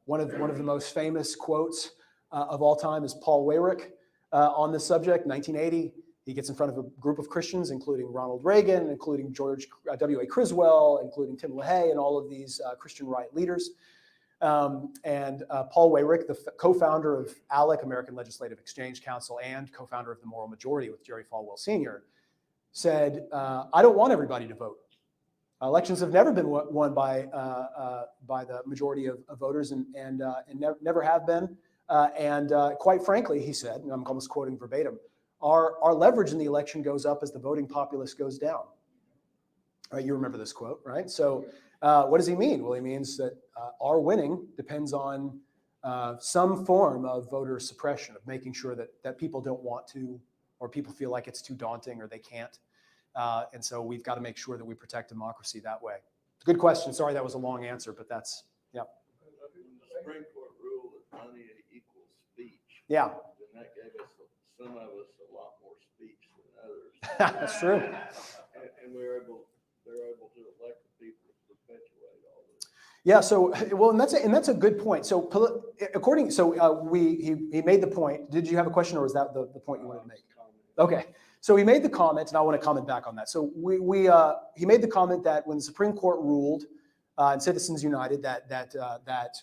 One of the most famous quotes of all time is Paul Weyrich on this subject, 1980. He gets in front of a group of Christians, including Ronald Reagan, including George W.A. Criswell, including Tim LaHaye, and all of these Christian right leaders. Paul Weyrich, the co-founder of ALEC, American Legislative Exchange Council, and co-founder of the Moral Majority with Jerry Falwell Sr., said, I don't want everybody to vote. Elections have never been won by the majority of voters and never have been. Quite frankly, he said, and I'm almost quoting verbatim, our leverage in the election goes up as the voting populace goes down. Right, you remember this quote, right? So what does he mean? Well, he means that our winning depends on some form of voter suppression, of making sure that people don't want to, or people feel like it's too daunting or they can't. And so we've got to make sure that we protect democracy that way. Good question. Sorry, that was a long answer, but that's, yeah. When the Supreme Court ruled that money equals speech, Yeah. then that gave us, some of us, a lot more speech than others. That's true. And they're able to elect the people to perpetuate all this. Yeah. So, well, and that's a good point. So, he made the point. Did you have a question, or was that the point you wanted to make? Okay. So he made the comment, and I want to comment back on that. So he made the comment that when the Supreme Court ruled in Citizens United that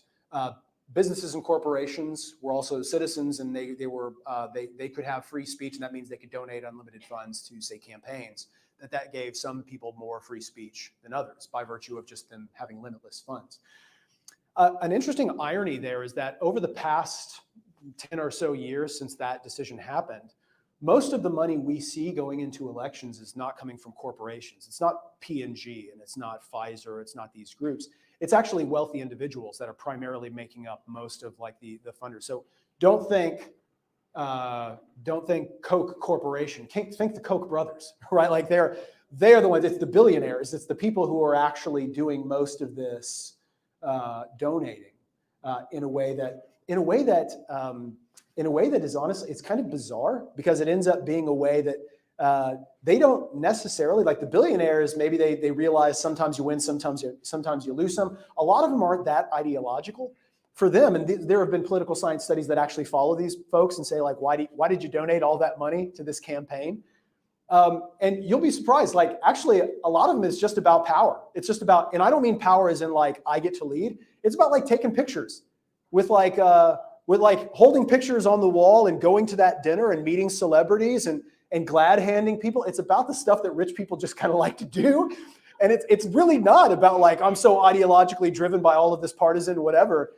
businesses and corporations were also citizens, and they could have free speech, and that means they could donate unlimited funds to, say, campaigns, that gave some people more free speech than others by virtue of just them having limitless funds. An interesting irony there is that over the past 10 or so years since that decision happened, most of the money we see going into elections is not coming from corporations. It's not P&G, and it's not Pfizer, it's not these groups. It's actually wealthy individuals that are primarily making up most of like the funders. So don't think Coke Corporation, think the Koch brothers, right? Like they are the ones, it's the billionaires, it's the people who are actually doing most of this donating in a way that is honestly, it's kind of bizarre, because it ends up being a way that they don't necessarily, like the billionaires, maybe they realize sometimes you win, sometimes you lose some. A lot of them aren't that ideological for them. And there have been political science studies that actually follow these folks and say, like, why did you donate all that money to this campaign? And you'll be surprised, like actually a lot of them is just about power. It's just about, and I don't mean power as in like, I get to lead. It's about like taking pictures with like holding pictures on the wall and going to that dinner and meeting celebrities and glad handing people. It's about the stuff that rich people just kind of like to do. And it's really not about like, I'm so ideologically driven by all of this partisan whatever.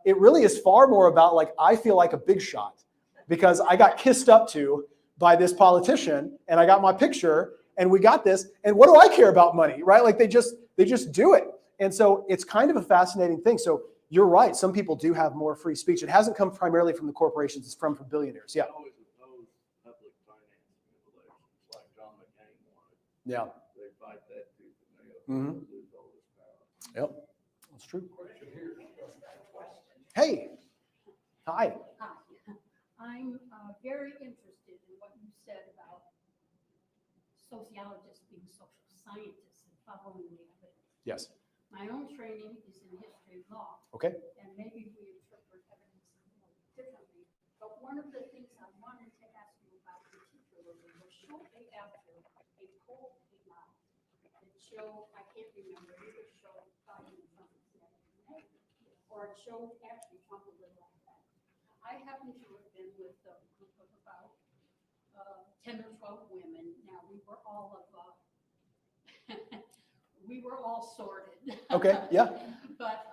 It really is far more about like, I feel like a big shot because I got kissed up to by this politician and I got my picture and we got this. And what do I care about money, right? Like they just do it. And so it's kind of a fascinating thing. So you're right. Some people do have more free speech. It hasn't come primarily from the corporations. It's from billionaires. Yeah. I always oppose public financing of elections, like John McCain wanted. Yeah. They fight that tooth and nail. Mhm. Lose all this power. Yep. That's true. Hey. Hi. Hi. I'm very interested in what you said about sociologists being social scientists and following the evidence. Yes. My own training is in history and law. Okay. And maybe we interpret evidence a little differently. But one of the things I wanted to ask you about particularly was shortly after a poll came out that showed, I can't remember, either showed Biden and Trump or it showed actually Trump a little like that. I happen to have been with a group of about 10 or 12 women. Now we were all we were all sorted. Okay. Yeah. But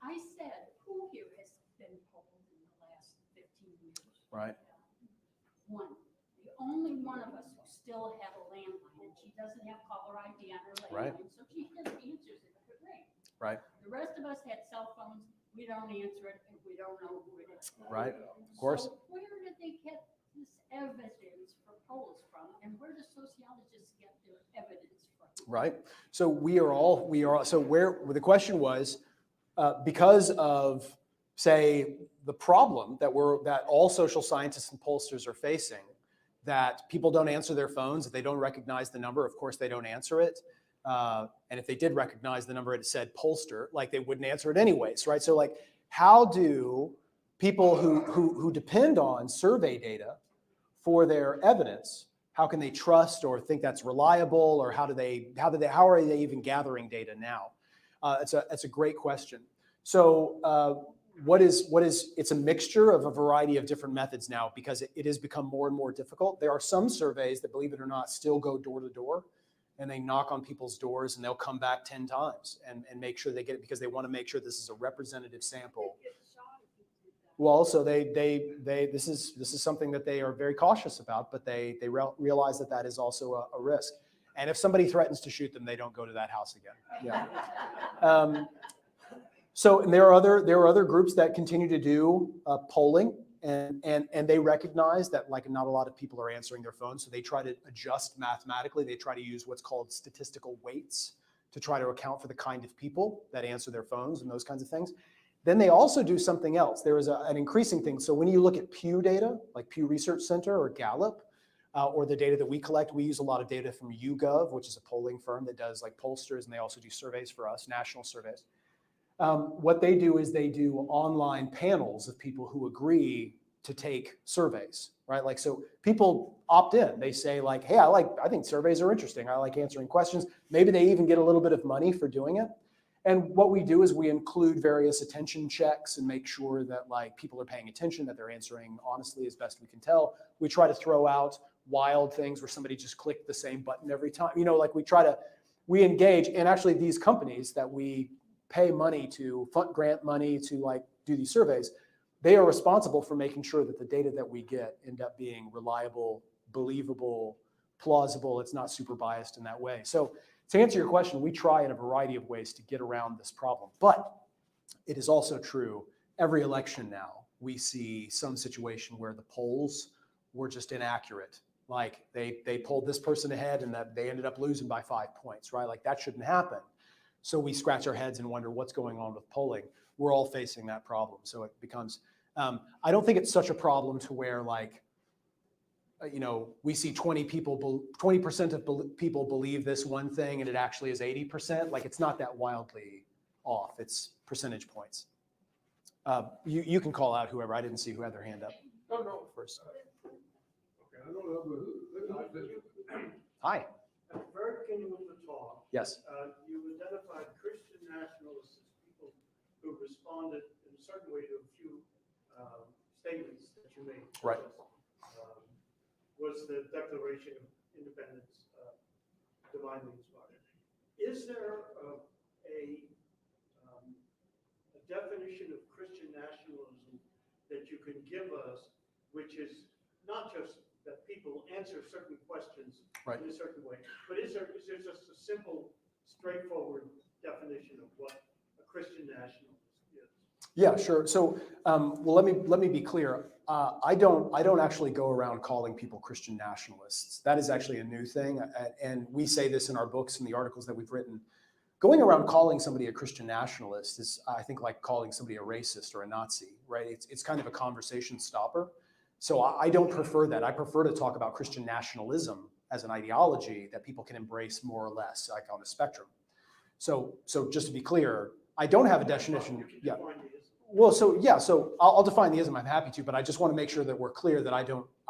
I said, who here has been polled in the last 15 years? Right. only one of us who still have a landline, and she doesn't have caller ID on her Right. landline, so she just answers it if it rings. Right. The rest of us had cell phones, we don't answer it, and we don't know who it is. Right. Of course. So where did they get this evidence for polls from, and where do sociologists get their evidence from? Right. So so where the question was, because of, say, the problem that all social scientists and pollsters are facing, that people don't answer their phones, if they don't recognize the number, of course they don't answer it. And if they did recognize the number, it said pollster, like they wouldn't answer it anyways, right? So like, how do people who depend on survey data for their evidence, how can they trust or think that's reliable, or how are they even gathering data now? It's a great question. So it's a mixture of a variety of different methods now, because it has become more and more difficult. There are some surveys that, believe it or not, still go door to door, and they knock on people's doors and they'll come back 10 times and make sure they get it, because they want to make sure this is a representative sample. Well, so this is something that they are very cautious about, but they realize that is also a risk. And if somebody threatens to shoot them, they don't go to that house again. Yeah. So and there are other groups that continue to do polling, and they recognize that like not a lot of people are answering their phones, so they try to adjust mathematically. They try to use what's called statistical weights to try to account for the kind of people that answer their phones and those kinds of things. Then they also do something else. There is an increasing thing. So when you look at Pew data, like Pew Research Center or Gallup, or the data that we collect, we use a lot of data from YouGov, which is a polling firm that does like pollsters, and they also do surveys for us, national surveys. What they do is they do online panels of people who agree to take surveys, right? Like, so people opt in. They say like, hey, I think surveys are interesting. I like answering questions. Maybe they even get a little bit of money for doing it. And what we do is we include various attention checks and make sure that like people are paying attention, that they're answering honestly as best we can tell. We try to throw out wild things where somebody just clicked the same button every time. You know, like we engage, and actually these companies that we pay money to, grant money to like do these surveys, they are responsible for making sure that the data that we get end up being reliable, believable, plausible. It's not super biased in that way. So to answer your question, we try in a variety of ways to get around this problem. But it is also true, every election now, we see some situation where the polls were just inaccurate. Like they polled this person ahead and that they ended up losing by 5 points, right? Like that shouldn't happen. So we scratch our heads and wonder what's going on with polling. We're all facing that problem. So it becomes, I don't think it's such a problem to where like, you know, we see 20% of people believe this one thing and it actually is 80%. Like it's not that wildly off. It's percentage points. You can call out whoever. I didn't see who had their hand up. No. First. Okay, I don't know who. Hi. At the very beginning of the talk, Yes. you identified Christian nationalists as people who responded in a certain way to a few statements that you made. Right. Was the Declaration of Independence divinely inspired? Is there a definition of Christian nationalism that you can give us, which is not just that people answer certain questions Right. in a certain way, but is there just a simple, straightforward definition of what a Christian nationalist is? Yeah, sure. So, well, let me be clear. I don't actually go around calling people Christian nationalists. That is actually a new thing, and we say this in our books and the articles that we've written. Going around calling somebody a Christian nationalist is, I think, like calling somebody a racist or a Nazi, right? It's kind of a conversation stopper. So I don't prefer that. I prefer to talk about Christian nationalism as an ideology that people can embrace more or less, like on a spectrum. So just to be clear, I don't have a definition. Yeah. Well, so I'll define the ism. I'm happy to, but I just want to make sure that we're clear that I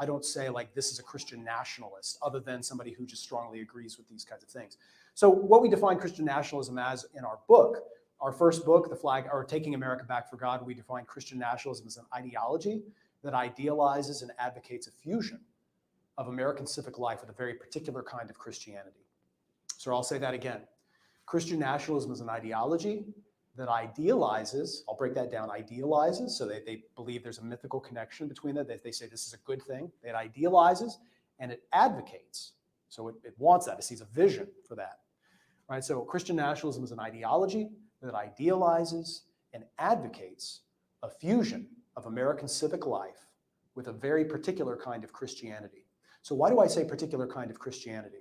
don't say like this is a Christian nationalist, other than somebody who just strongly agrees with these kinds of things. So what we define Christian nationalism as in our book, our first book, The Flag, or Taking America Back for God, we define Christian nationalism as an ideology that idealizes and advocates a fusion of American civic life with a very particular kind of Christianity. So I'll say that again. Christian nationalism is an ideology that idealizes, I'll break that down, idealizes, so they believe there's a mythical connection between that. They say this is a good thing. It idealizes and it advocates. So it wants that. It sees a vision for that. Right? So Christian nationalism is an ideology that idealizes and advocates a fusion of American civic life with a very particular kind of Christianity. So why do I say particular kind of Christianity?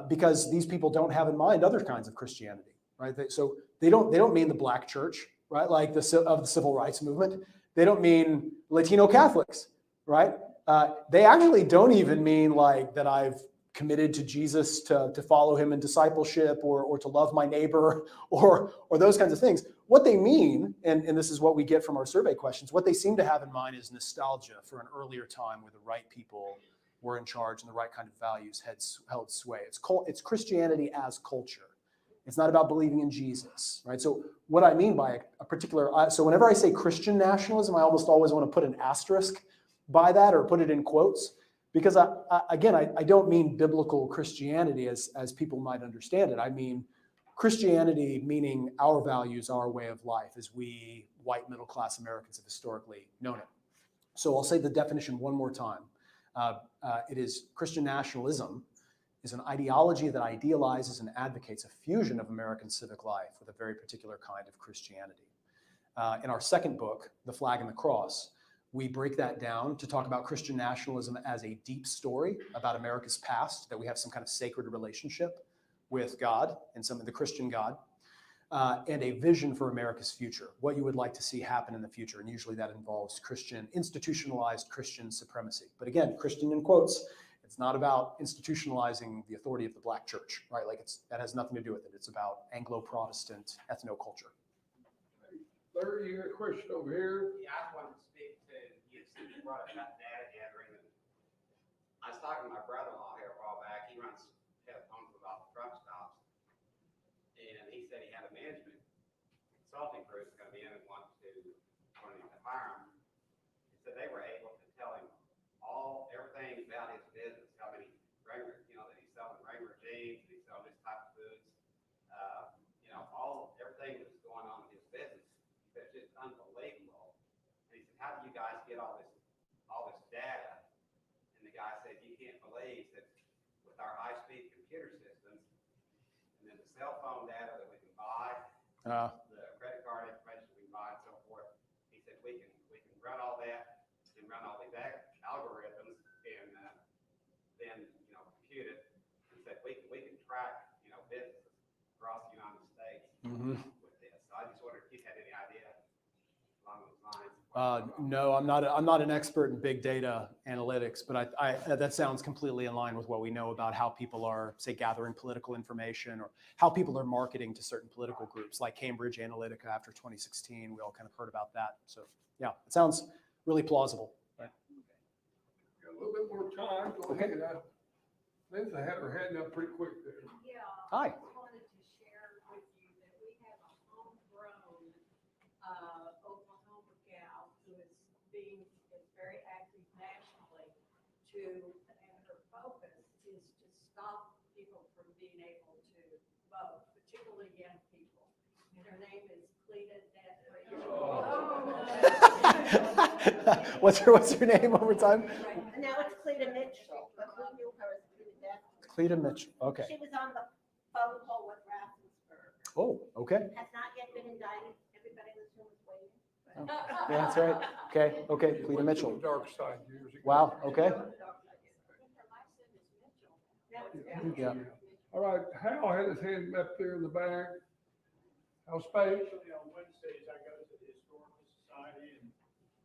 Because these people don't have in mind other kinds of Christianity, right? So they don't mean the black church, right? Like of the civil rights movement. They don't mean Latino Catholics, right? They actually don't even mean like that I've committed to Jesus to follow him in discipleship or to love my neighbor or those kinds of things. What they mean, and this is what we get from our survey questions, what they seem to have in mind is nostalgia for an earlier time where the right people were in charge and the right kind of values held sway. It's Christianity as culture. It's not about believing in Jesus, right? So what I mean by a particular, so whenever I say Christian nationalism, I almost always want to put an asterisk by that or put it in quotes, because I don't mean biblical Christianity as people might understand it. I mean Christianity meaning our values, our way of life, as we white middle-class Americans have historically known it. So I'll say the definition one more time. It is Christian nationalism is an ideology that idealizes and advocates a fusion of American civic life with a very particular kind of Christianity. In our second book, The Flag and the Cross, we break that down to talk about Christian nationalism as a deep story about America's past, that we have some kind of sacred relationship with God and the Christian God, and a vision for America's future, what you would like to see happen in the future. And usually that involves institutionalized Christian supremacy. But again, Christian in quotes, it's not about institutionalizing the authority of the black church, right? Like that has nothing to do with it. It's about Anglo-Protestant ethnoculture. Third-year Christian over here. Yeah, I just wanted to speak to, you brought up that data gathering. I was talking to my brother-in-law here a while back. He runs homes with all the truck stops. And he said he had a management consulting group that's going to be in and wanted to hire him. He said they were able to tell him everything about his business, how many Wrangler, that he's selling Wrangler jeans, that he's selling this type of foods, everything that was going on in his business. It's just unbelievable. And he said, how do you guys get all this data? And the guy said, you can't believe that with our high-speed computer systems, and then the cell phone data that we can buy, the credit card information we can buy and so forth, he said, we can run all that and run all these algorithms and then compute it. He said, we can track, businesses across the United States with this. So I just wondered if you had any idea along those lines. No, I'm not an expert in big data analytics, but that sounds completely in line with what we know about how people are, say, gathering political information or how people are marketing to certain political groups, like Cambridge Analytica after 2016. We all kind of heard about that. So yeah, it sounds really plausible. Right? Got a little bit more time. Go Okay. ahead. Lindsay had her hand up pretty quick there. Yeah. Hi. I just wanted to share with you that we have a homegrown Oklahoma gal who is very active nationally and her focus is to stop people from being able to vote, particularly young people. And her name is Cleta What's her name over time? And now it's Cleta Mitchell, but we knew her as Cleta. Cleta Mitchell. Okay. She was on the phone call with Raffensperger. Oh, okay. Has not yet been indicted. Everybody in this room is waiting. Yeah, that's right. Okay. Cleta Mitchell. Dark side years ago. Wow. Okay. Yeah. All right, Hal had his hand up there in the back. Hal Spade. Usually on Wednesdays, I go to the Historical Society and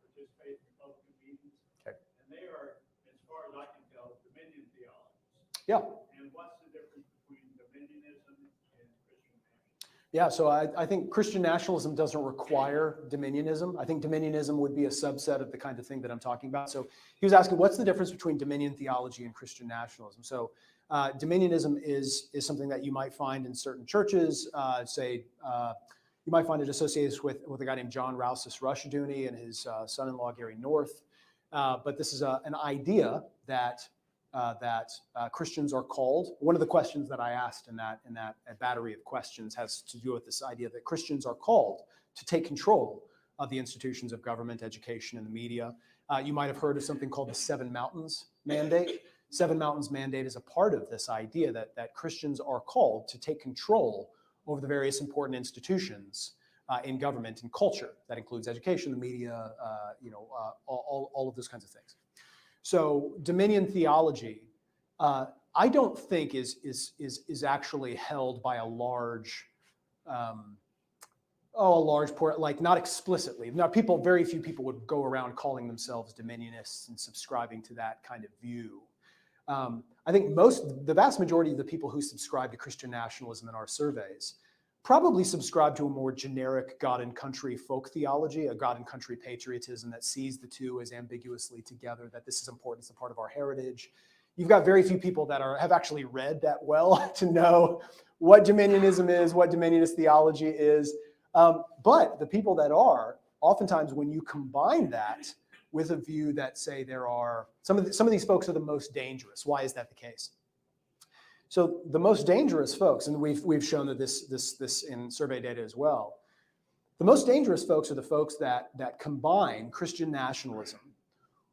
participate in Republican meetings. Okay. And they are, as far as I can tell, Dominion theologies. Yeah. And what's the difference between Dominionism and Christian nationalism? Yeah, so I think Christian nationalism doesn't require dominionism. I think dominionism would be a subset of the kind of thing that I'm talking about. So he was asking, what's the difference between dominion theology and Christian nationalism? So dominionism is something that you might find in certain churches. You might find it associated with a guy named John Rouseus Rushdoony and his son-in-law Gary North. But this is an idea that Christians are called. One of the questions that I asked in that battery of questions has to do with this idea that Christians are called to take control of the institutions of government, education, and the media. You might have heard of something called the 7 Mountains Mandate. Seven Mountains Mandate is a part of this idea that Christians are called to take control over the various important institutions in government and culture. That includes education, the media, all of those kinds of things. So dominion theology, I don't think is actually held by a large like not explicitly. Now, very few people would go around calling themselves dominionists and subscribing to that kind of view. I think the vast majority of the people who subscribe to Christian nationalism in our surveys probably subscribe to a more generic God and country folk theology, a God and country patriotism that sees the two as ambiguously together, that this is important, it's a part of our heritage. You've got very few people that have actually read that well to know what dominionism is, what dominionist theology is. But the people that are, oftentimes when you combine that with a view that say there are, some of these folks are the most dangerous. Why is that the case? So the most dangerous folks, and we've shown that this in survey data as well, the most dangerous folks are the folks that combine Christian nationalism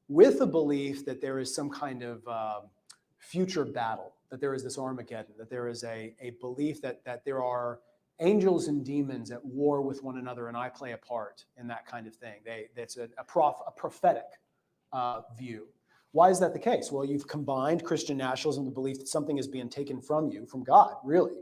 with a belief that there is some kind of future battle, that there is this Armageddon, that there is a belief that there are angels and demons at war with one another, and I play a part in that kind of thing. That's a prophetic view. Why is that the case? Well, you've combined Christian nationalism, the belief that something is being taken from you, from God, really.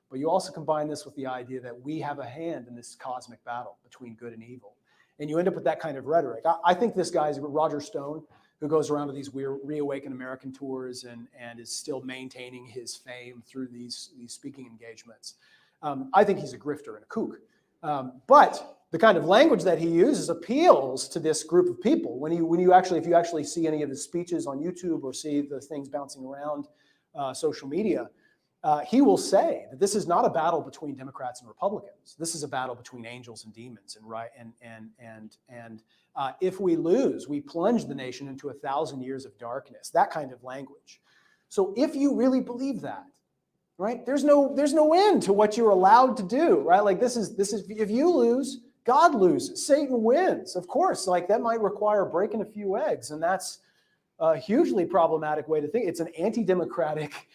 But you also combine this with the idea that we have a hand in this cosmic battle between good and evil. And you end up with that kind of rhetoric. I think this guy's Roger Stone, who goes around to these Reawaken American tours and is still maintaining his fame through these speaking engagements. I think he's a grifter and a kook. But the kind of language that he uses appeals to this group of people. If you actually see any of his speeches on YouTube or see the things bouncing around social media, he will say that this is not a battle between Democrats and Republicans. This is a battle between angels and demons, and if we lose, we plunge the nation into 1,000 years of darkness. That kind of language. So if you really believe that, right, there's no end to what you're allowed to do, right? Like this is if you lose, God loses, Satan wins. Of course, like that might require breaking a few eggs, and that's a hugely problematic way to think. It's an anti-democratic,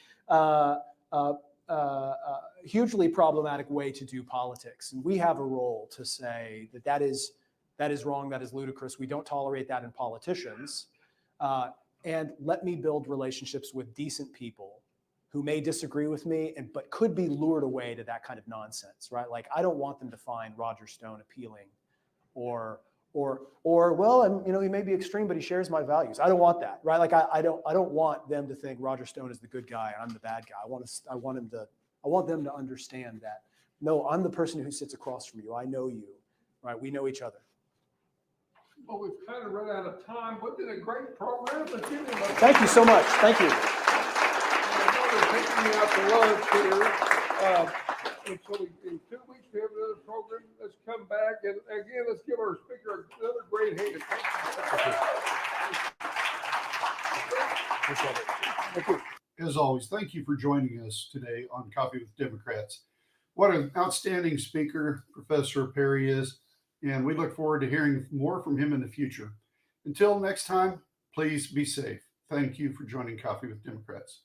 hugely problematic way to do politics, and we have a role to say that is wrong, that is ludicrous. We don't tolerate that in politicians, and let me build relationships with decent people who may disagree with me, but could be lured away to that kind of nonsense, right? Like I don't want them to find Roger Stone appealing, or well, he may be extreme, but he shares my values. I don't want that, right? Like I don't want them to think Roger Stone is the good guy and I'm the bad guy. I want them to understand that no, I'm the person who sits across from you. I know you, right? We know each other. Well, we've kind of run out of time. What did a great program. Thank you so much. Thank you. Taking me out to lunch here. And so in 2 weeks, we have another program. Let's come back. And again, let's give our speaker another great hand. Thank you. As always, thank you for joining us today on Coffee with Democrats. What an outstanding speaker Professor Perry is, and we look forward to hearing more from him in the future. Until next time, please be safe. Thank you for joining Coffee with Democrats.